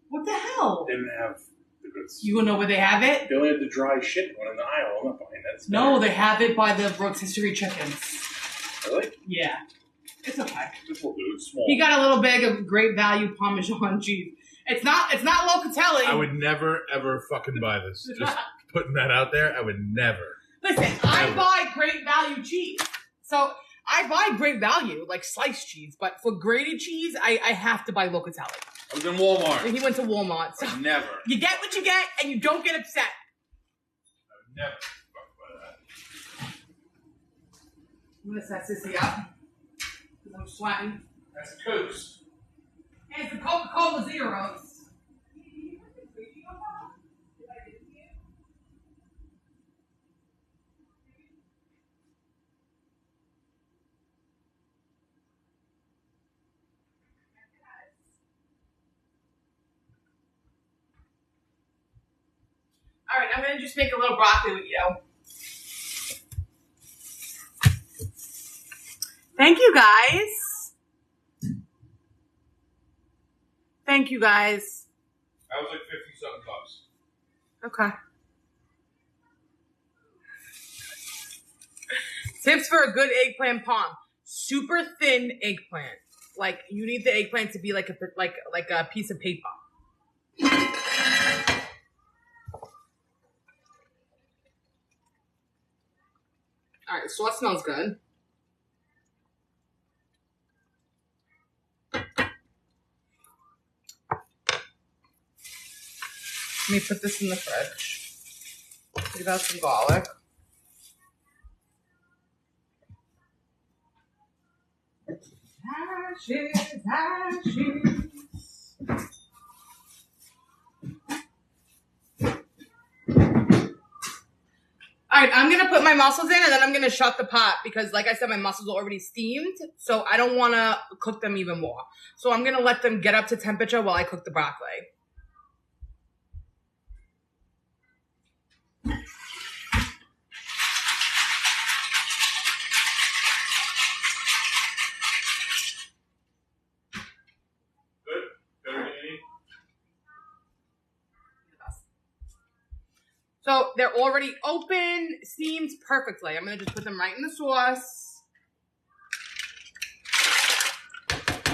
What the hell? They didn't have the goods. You wanna know where they have it? They only had the dry shit one in the aisle. I'm not buying that. It's No, better. they have it by the rotisserie chickens. Really? Yeah. It's okay. This will do. It's small. He got a little bag of great value Parmesan cheese. It's not Locatelli. I would never, ever fucking buy this. Just putting that out there, I would never. Listen, I Ever. buy great value cheese. So I buy great value, like sliced cheese, but for grated cheese, I have to buy Locatelli. I was in Walmart. And he went to Walmart. So Never. you get what you get and you don't get upset. I would never fucking buy that. I'm gonna set Sissy up. Because I'm sweating. That's Cokes. And some Coca-Cola Zeros. All right, I'm gonna just make a little broccoli with you. Thank you, guys. Thank you, guys. That was like 50-something bucks. Okay. Tips for a good eggplant palm: super thin eggplant. Like you need the eggplant to be like a piece of paper. All right, sauce smells good. Let me put this in the fridge. Leave out some garlic. Ashes, ashes. All right, I'm gonna put my mussels in and then I'm gonna shut the pot because, like I said, my mussels are already steamed, so I don't want to cook them even more. So I'm gonna let them get up to temperature while I cook the broccoli. Good? Better than any? So they're already open, steamed perfectly. I'm gonna just put them right in the sauce.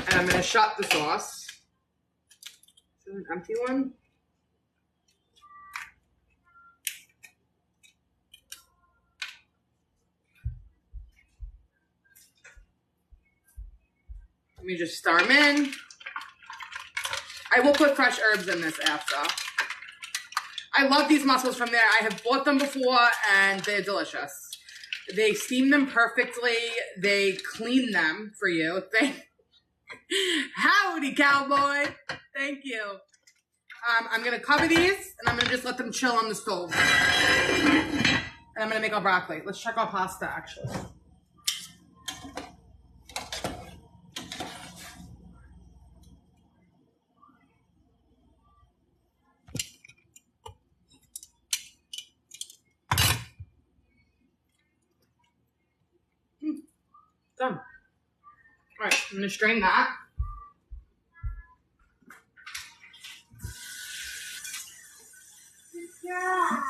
And I'm gonna shut the sauce. Is it an empty one? Let me just stir them in. I will put fresh herbs in this after. I love these mussels from there. I have bought them before and they're delicious. They steam them perfectly. They clean them for you. Howdy, cowboy. Thank you. I'm going to cover these and I'm going to just let them chill on the stove. And I'm going to make our broccoli. Let's check our pasta, actually. Done. All right, I'm going to strain that. Yeah.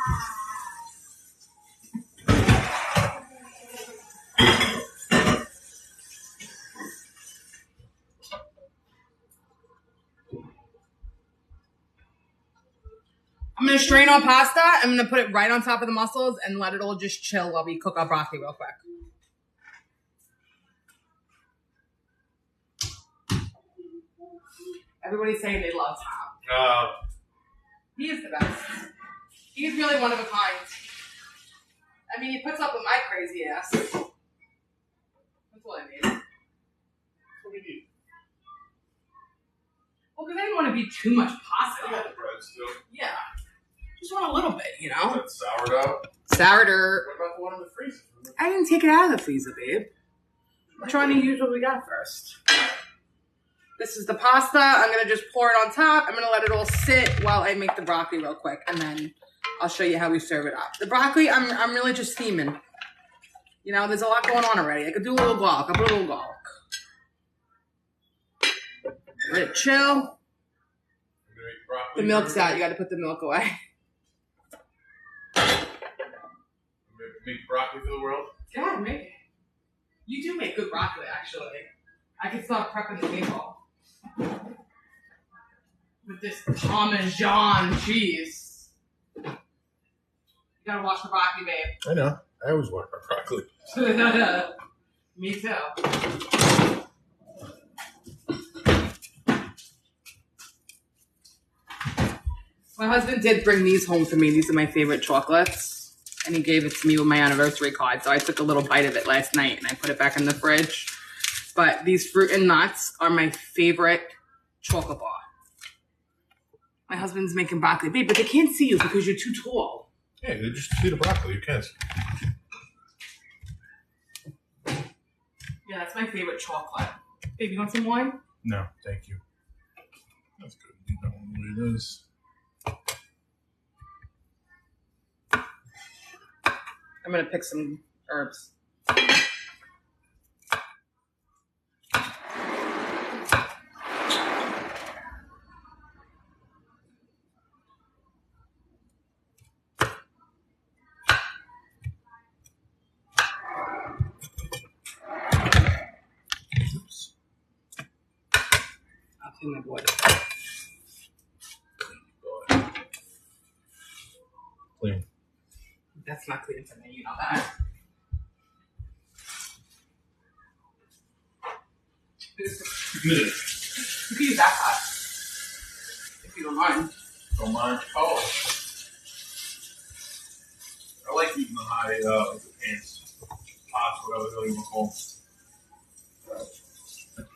going to strain our pasta. I'm going to put it right on top of the mussels and let it all just chill while we cook our broccoli real quick. Everybody's saying they love Tom. He is the best. He's really one of a kind. I mean, he puts up with my crazy ass. That's what I mean. What do you need? Well, because I didn't want to be too much I pasta. got the bread still. Yeah. Just want a little bit, you know? That sourdough. Sourdough. What about the one in the freezer? I didn't take it out of the freezer, babe. I'm trying to use what we got first. This is the pasta. I'm going to just pour it on top. I'm going to let it all sit while I make the broccoli real quick. And then I'll show you how we serve it up. The broccoli, I'm really just steaming. You know, there's a lot going on already. I could do a little garlic. I'll put a little garlic. Let it chill. The milk's out. You got to put the milk away. Make broccoli for the world? Yeah, make it. You do make good broccoli, actually. I can start prepping the table. With this Parmesan cheese. You gotta wash the broccoli, babe. I know. I always want my broccoli. Me too. My husband did bring these home for me. These are my favorite chocolates. And he gave it to me with my anniversary card. So I took a little bite of it last night and I put it back in the fridge. But these fruit and nuts are my favorite chocolate bar. My husband's making broccoli. Babe, but they can't see you because you're too tall. Hey, they just see the broccoli. You can't. Yeah, that's my favorite chocolate. Babe, you want some wine? No, thank you. That's good. You know what it is. I'm going to pick some herbs. I'll clean my board. Clean. That's not clean for me, you know that. You can use that pot. If you don't mind. Don't mind. Oh. I like using the high the pants. Pots, whatever the hell you want to call them.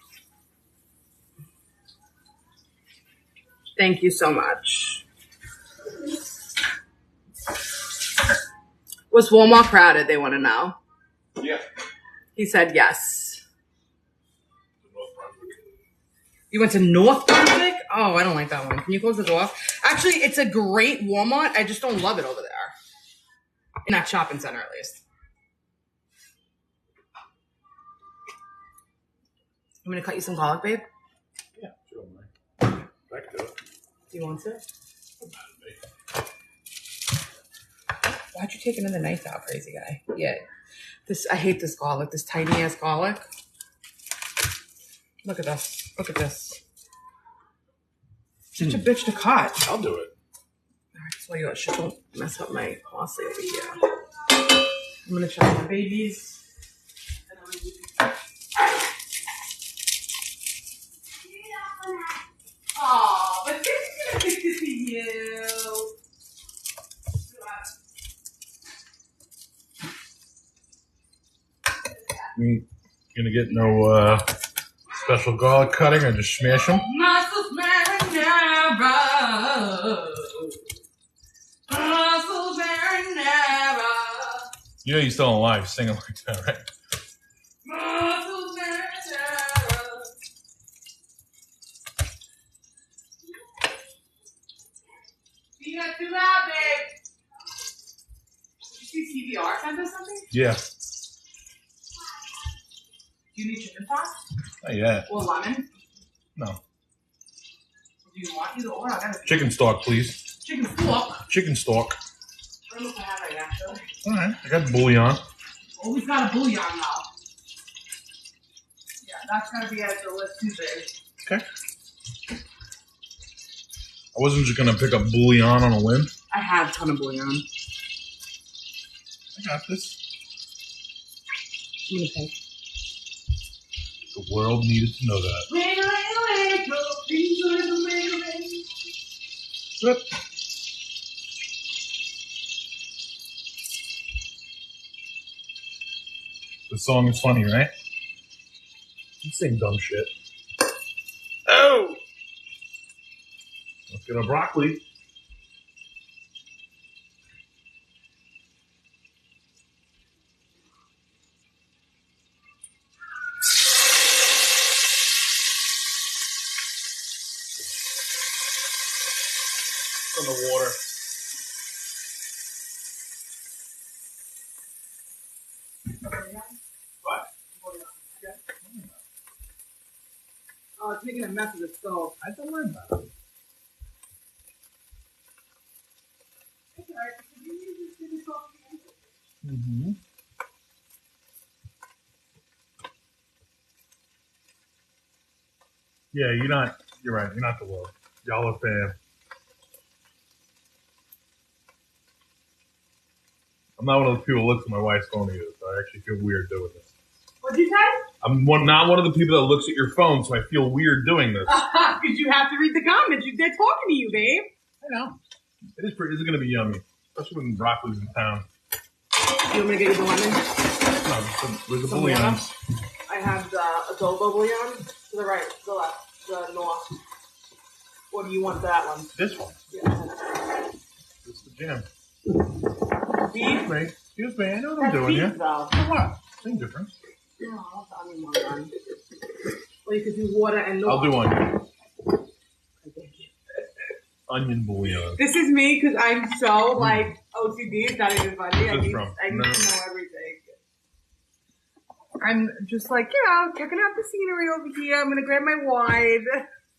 Thank you so much. Was Walmart crowded? They want to know. Yeah. He said yes. You went to North Brunswick? Oh, I don't like that one. Can you close the door? Actually, it's a great Walmart. I just don't love it over there. In that shopping center, at least. I'm going to cut you some garlic, babe. Yeah, sure, man. Back to it. Do you want to? Why'd you take another knife out, crazy guy? Yeah. I hate this garlic, this tiny ass garlic. Look at this. Look at this. Such a bitch to cut. I'll do it. All right, so you shit, don't mess up my parsley over here. I'm gonna chop the babies. And I'm gonna do Aw, but this is gonna be good to you. You gonna get no special garlic cutting or just smash them? Mussels marinara. Mussels marinara. You know you're still alive singing like that, right? Mussels marinara. You not too loud, babe. Did you see TVR sent us something? Yeah. Do you need chicken stock? Not yet. Or lemon? No. Do you want either or? I got a Chicken stock, please. chicken stock. Chicken stock. I don't know if I have it actually. All right. I got bouillon. Always got a bouillon now. Yeah, that's gonna be at the list Tuesday. Okay. I wasn't just gonna pick up bouillon on a whim. I have a ton of bouillon. I got this. I'm gonna pay. The world needed to know that. Yep. The song is funny, right? You sing dumb shit. Oh! Let's get our broccoli. On the water. What? Oh, it's making a mess of the stove. I don't worry about it. Mm-hmm. Yeah, you're right. You're not the world. Y'all are fam. I'm not one of those people who looks at my wife's phone either, so I actually feel weird doing this. What'd you say? I'm not one of the people that looks at your phone, so I feel weird doing this. Because you have to read the comments. They're talking to you, babe. I know. It's going to be yummy, especially when broccoli's in town. You want me to get you the lemon? No, with the bouillons. I have the adobo bouillon to the right, to the left, the north. Or do you want that one? This one. Yeah. This is the jam. Beef? Excuse me. I know what I'm doing here. Though. What? Same difference. No, I'll have onion one then. Or you could do water and north. I'll do onion. Onion bouillon. This is me because I'm so like OCD. It's not even funny. I need to know everything. I'm just like, checking out the scenery over here. I'm gonna grab my wine.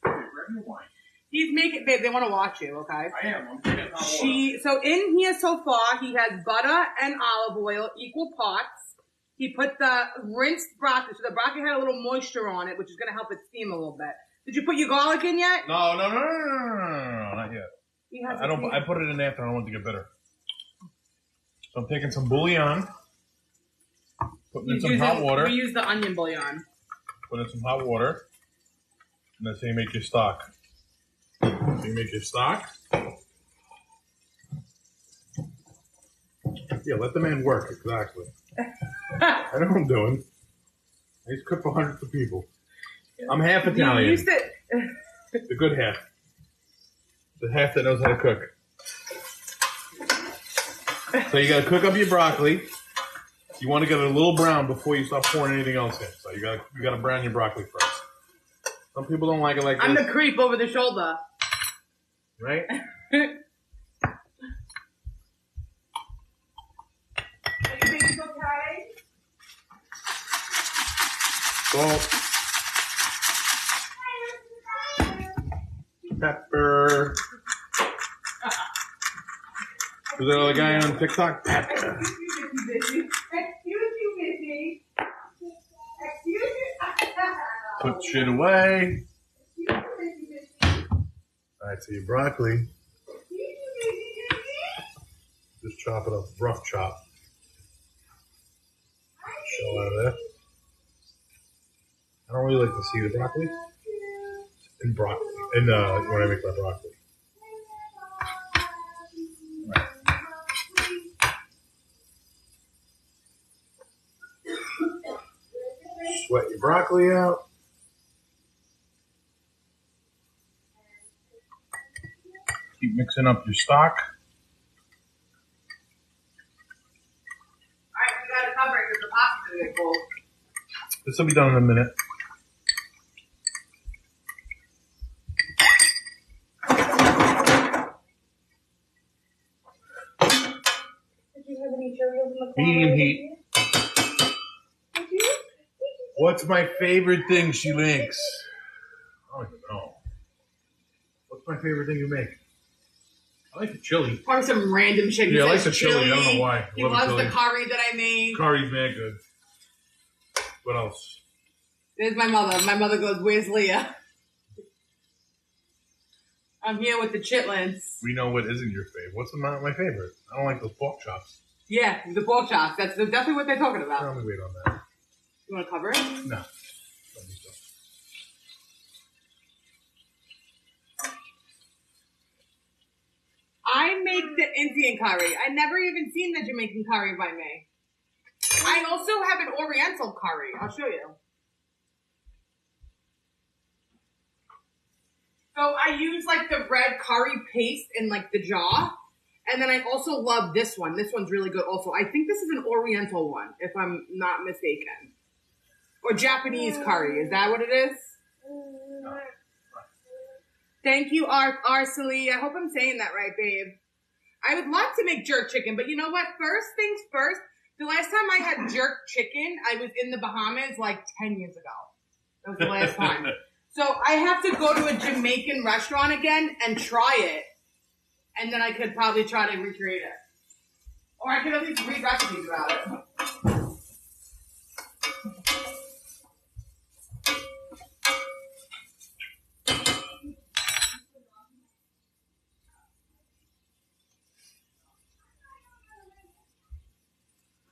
Grab your wine. He's making, babe. They want to watch you, okay? I am. I'm getting hot water. So in here so far, he has butter and olive oil, equal parts. He put the rinsed broccoli, so the broccoli had a little moisture on it, which is gonna help it steam a little bit. Did you put your garlic in yet? No, not yet. I put it in after. I don't want it to get bitter. So I'm taking some bouillon, putting in some hot water. We use the onion bouillon. Put in some hot water, and that's how you make your stock. So you make your stock. Yeah, let the man work, exactly. I know what I'm doing. I used to cook for hundreds of people. I'm half Italian. The good half. The half that knows how to cook. So you got to cook up your broccoli. You want to get it a little brown before you start pouring anything else in. So you got to brown your broccoli first. Some people don't like it like I'm this. the creep over the shoulder. Right? Everything's okay? Salt. Pepper. Is there a guy on TikTok? Pepper. Excuse you, Missy. Put shit away. Alright, so your broccoli. Just chop it up, rough chop. Shell out of there. I don't really like to see the broccoli. And broccoli. And when I make my broccoli. Right. Sweat your broccoli out. Keep mixing up your stock. Alright, we gotta cover it because the pasta's gonna get cold. This will be done in a minute. Medium heat. What's my favorite thing she makes? I don't even know. What's my favorite thing you make? I like the chili. Probably some random shit. Yeah, I like the chili. I don't know why. He loves the curry that I made. Curry's mad good. What else? There's my mother. My mother goes, "Where's Leah?" I'm here with the chitlins. We know what isn't your favorite. What's not my favorite? I don't like those pork chops. Yeah, the pork chops. That's definitely what they're talking about. I'm gonna wait on that. You want to cover it? No. Let me go. I make the Indian curry. I never even seen the Jamaican curry by me. I also have an Oriental curry. I'll show you. So I use like the red curry paste in like the jar. And then I also love this one. This one's really good also. I think this is an Oriental one, if I'm not mistaken. Or Japanese curry. Is that what it is? Thank you, Arcely. I hope I'm saying that right, babe. I would love to make jerk chicken, but you know what? First things first, the last time I had jerk chicken, I was in the Bahamas like 10 years ago. That was the last time. So I have to go to a Jamaican restaurant again and try it. And then I could probably try to recreate it. Or I could at least read recipes about it.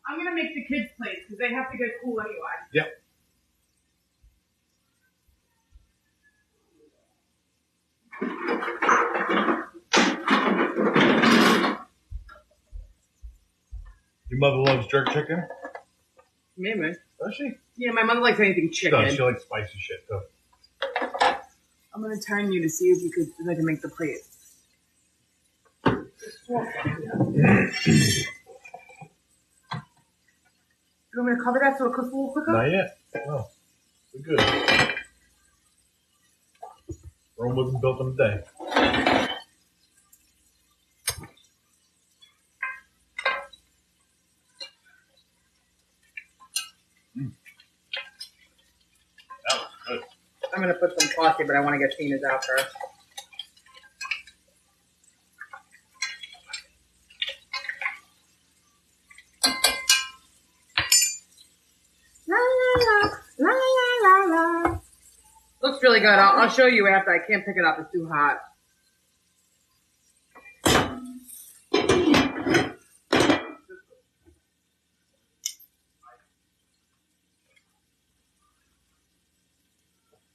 I'm going to make the kids' plates because they have to get cool anyway. Yep. Your mother loves jerk chicken? Maybe. Does she? Yeah, my mother likes anything chicken. Does. She likes spicy shit, too. I'm going to turn you to see if I can make the plate. You want me to cover that so it cooks a little quicker? Not yet. No. We're good. Rome wasn't built in a day. That was good. I'm going to put some coffee, but I want to get Tina's out first. La la la, la la la la. Looks really good. I'll show you after. I can't pick it up. It's too hot.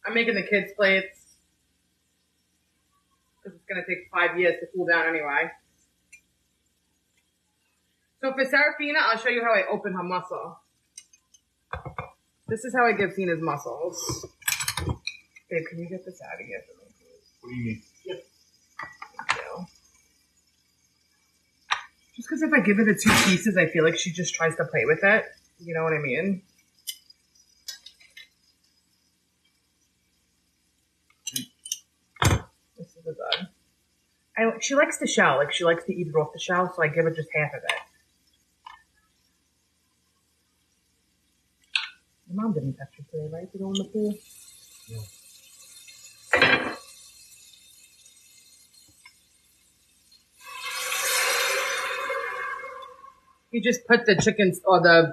I'm making the kids' plates because it's going to take 5 years to cool down anyway. So for Serafina, I'll show you how I open her mussel. This is how I give Fina's mussels. Babe, can you get this out of here for me, please? What do you mean? Yep. Thank you. Just because if I give her the 2 pieces, I feel like she just tries to play with it. You know what I mean? This is a good. She likes the shell. Like, she likes to eat it off the shell, so I give her just half of it. Your mom didn't touch it today, right? To go in the pool? No. He just put the chickens, or the,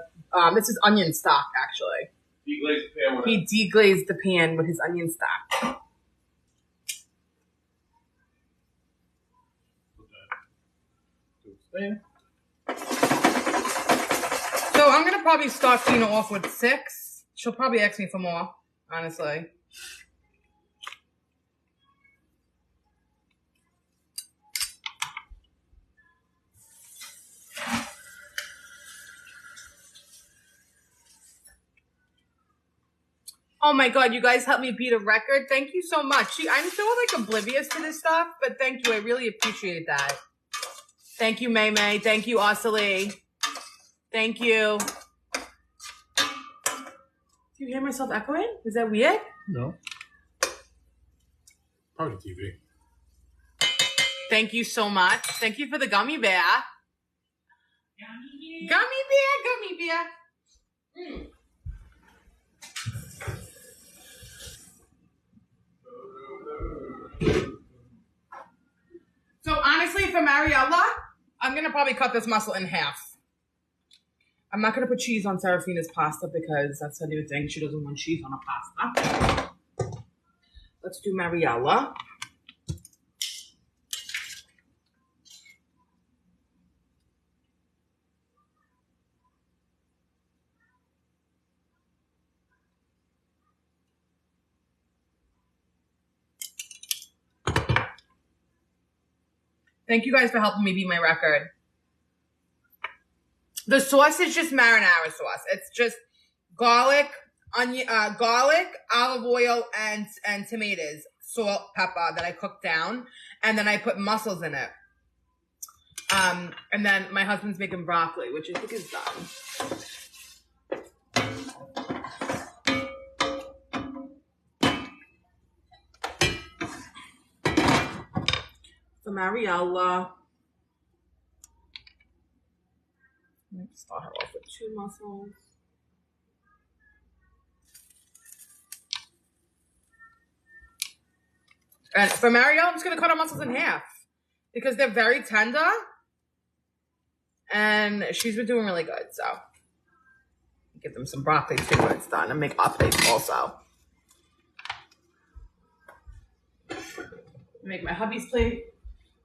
this is onion stock, actually. Deglazed the pan with He deglazed the pan with his onion stock. So I'm going to probably start Tina off with 6. She'll probably ask me for more, honestly. Oh my God, you guys helped me beat a record. Thank you so much. I'm so like oblivious to this stuff, but thank you. I really appreciate that. Thank you, May May. Thank you, Asali. Thank you. Do you hear myself echoing? Is that weird? No. Probably TV. Thank you so much. Thank you for the gummy bear. Gummy bear, gummy bear. Mm. So honestly, for Mariella, I'm going to probably cut this mussel in half. I'm not going to put cheese on Serafina's pasta because that's her new thing. She doesn't want cheese on her pasta. Let's do Mariella. Thank you guys for helping me beat my record. The sauce is just marinara sauce. It's just garlic, onion, garlic, olive oil, and tomatoes, salt, pepper that I cooked down, and then I put mussels in it. And then my husband's making broccoli, which I think is done. For Mariella. Let me start her off with 2 mussels. And for Marielle, I'm just going to cut our mussels in half because they're very tender. And she's been doing really good, so give them some broccoli too when it's done and make our plates also. Make my hubby's plate.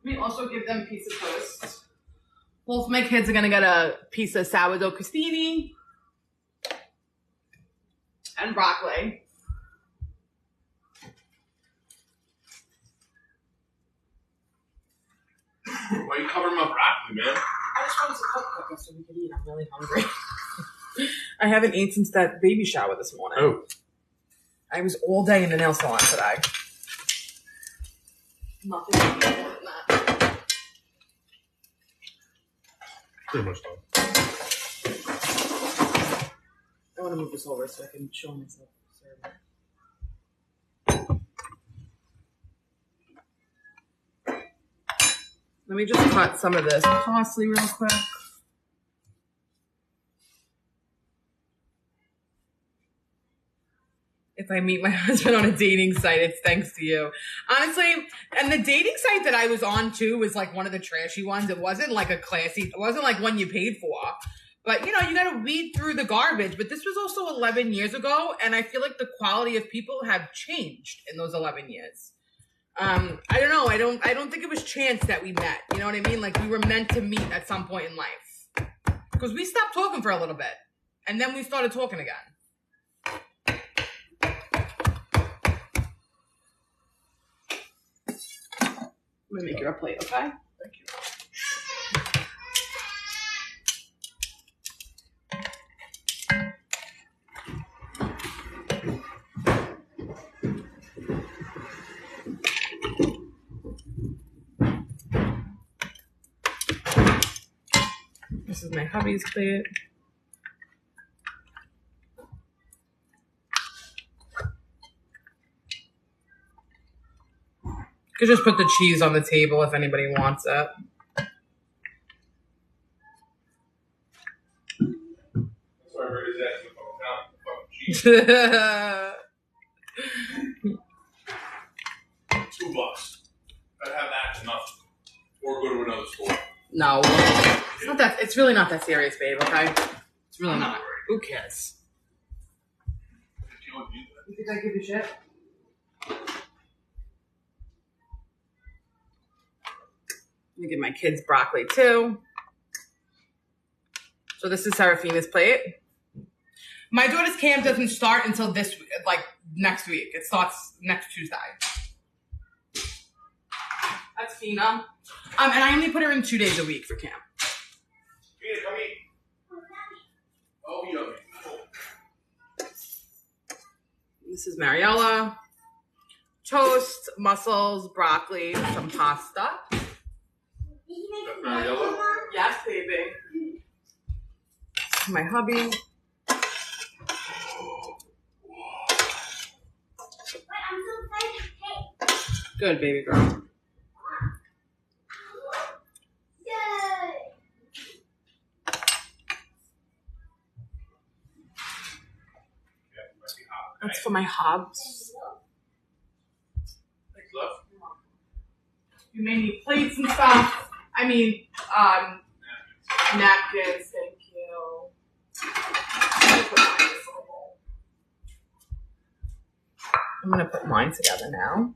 Let me also give them a piece of toast. Both my kids are going to get a piece of sourdough crostini and broccoli. Why you covering my broccoli, man? I just wanted to cook so we could eat. I'm really hungry. I haven't eaten since that baby shower this morning. Oh. I was all day in the nail salon today. Nothing more than that. Pretty much done. I want to move this over so I can show myself serving. Let me just cut some of this parsley real quick. If I meet my husband on a dating site, it's thanks to you. Honestly, and the dating site that I was on too was like one of the trashy ones. It wasn't like a classy, it wasn't like one you paid for. But you know, you gotta weed through the garbage. But this was also 11 years ago, and I feel like the quality of people have changed in those 11 years. I don't know. I don't think it was chance that we met. You know what I mean? Like we were meant to meet at some point in life. Because we stopped talking for a little bit. And then we started talking again. I'm gonna make you a plate, okay? Thank you. This is my hubby's plate. Could just put the cheese on the table if anybody wants it. That's why I heard his ass in the fucking town. Fucking cheese. $2. I'd have that enough. Or go to another store. No. It's not that. It's really not that serious, babe, okay? It's really not. Who cares? You think I give a shit? I'm gonna give my kids broccoli too. So this is Serafina's plate. My daughter's camp doesn't start until this, like next week. It starts next Tuesday. That's Fina. And I only put her in 2 days a week for camp. Fina, come eat. Oh, yummy. This is Mariella. Toast, mussels, broccoli, some pasta. That's Mariella? Yes, baby. My hubby. Wait, I'm so excited. Hey. Good, baby girl. Yay. That's for my hubs. Thanks, love. You made me plates and stuff. I mean, napkins. Thank you. I'm gonna put mine together now.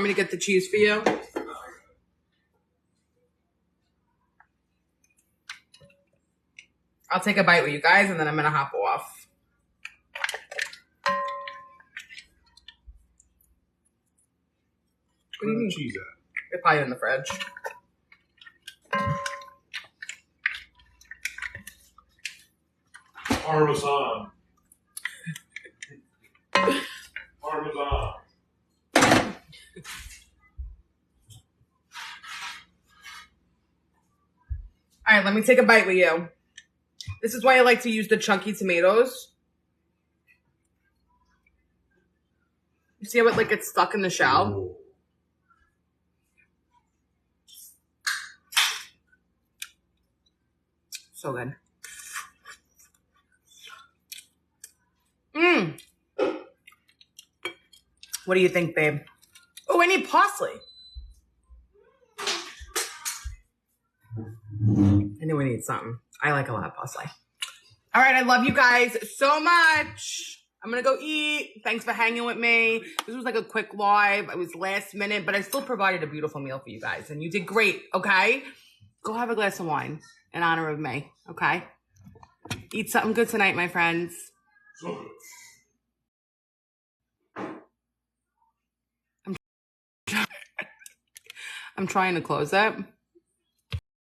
want me to get the cheese for you? I'll take a bite with you guys, and then I'm going to hop off. What do you mean? Cheese at? It's probably in the fridge. Parmesan. Parmesan. All right, let me take a bite with you. This is why I like to use the chunky tomatoes. You see how it like gets stuck in the shell? Ooh. So good. Mmm. What do you think, babe? Oh, I need parsley. I knew we need something. I like a lot of parsley. All right, I love you guys so much. I'm going to go eat. Thanks for hanging with me. This was like a quick live. It was last minute, but I still provided a beautiful meal for you guys. And you did great, okay? Go have a glass of wine in honor of me, okay? Eat something good tonight, my friends. I'm trying to close it.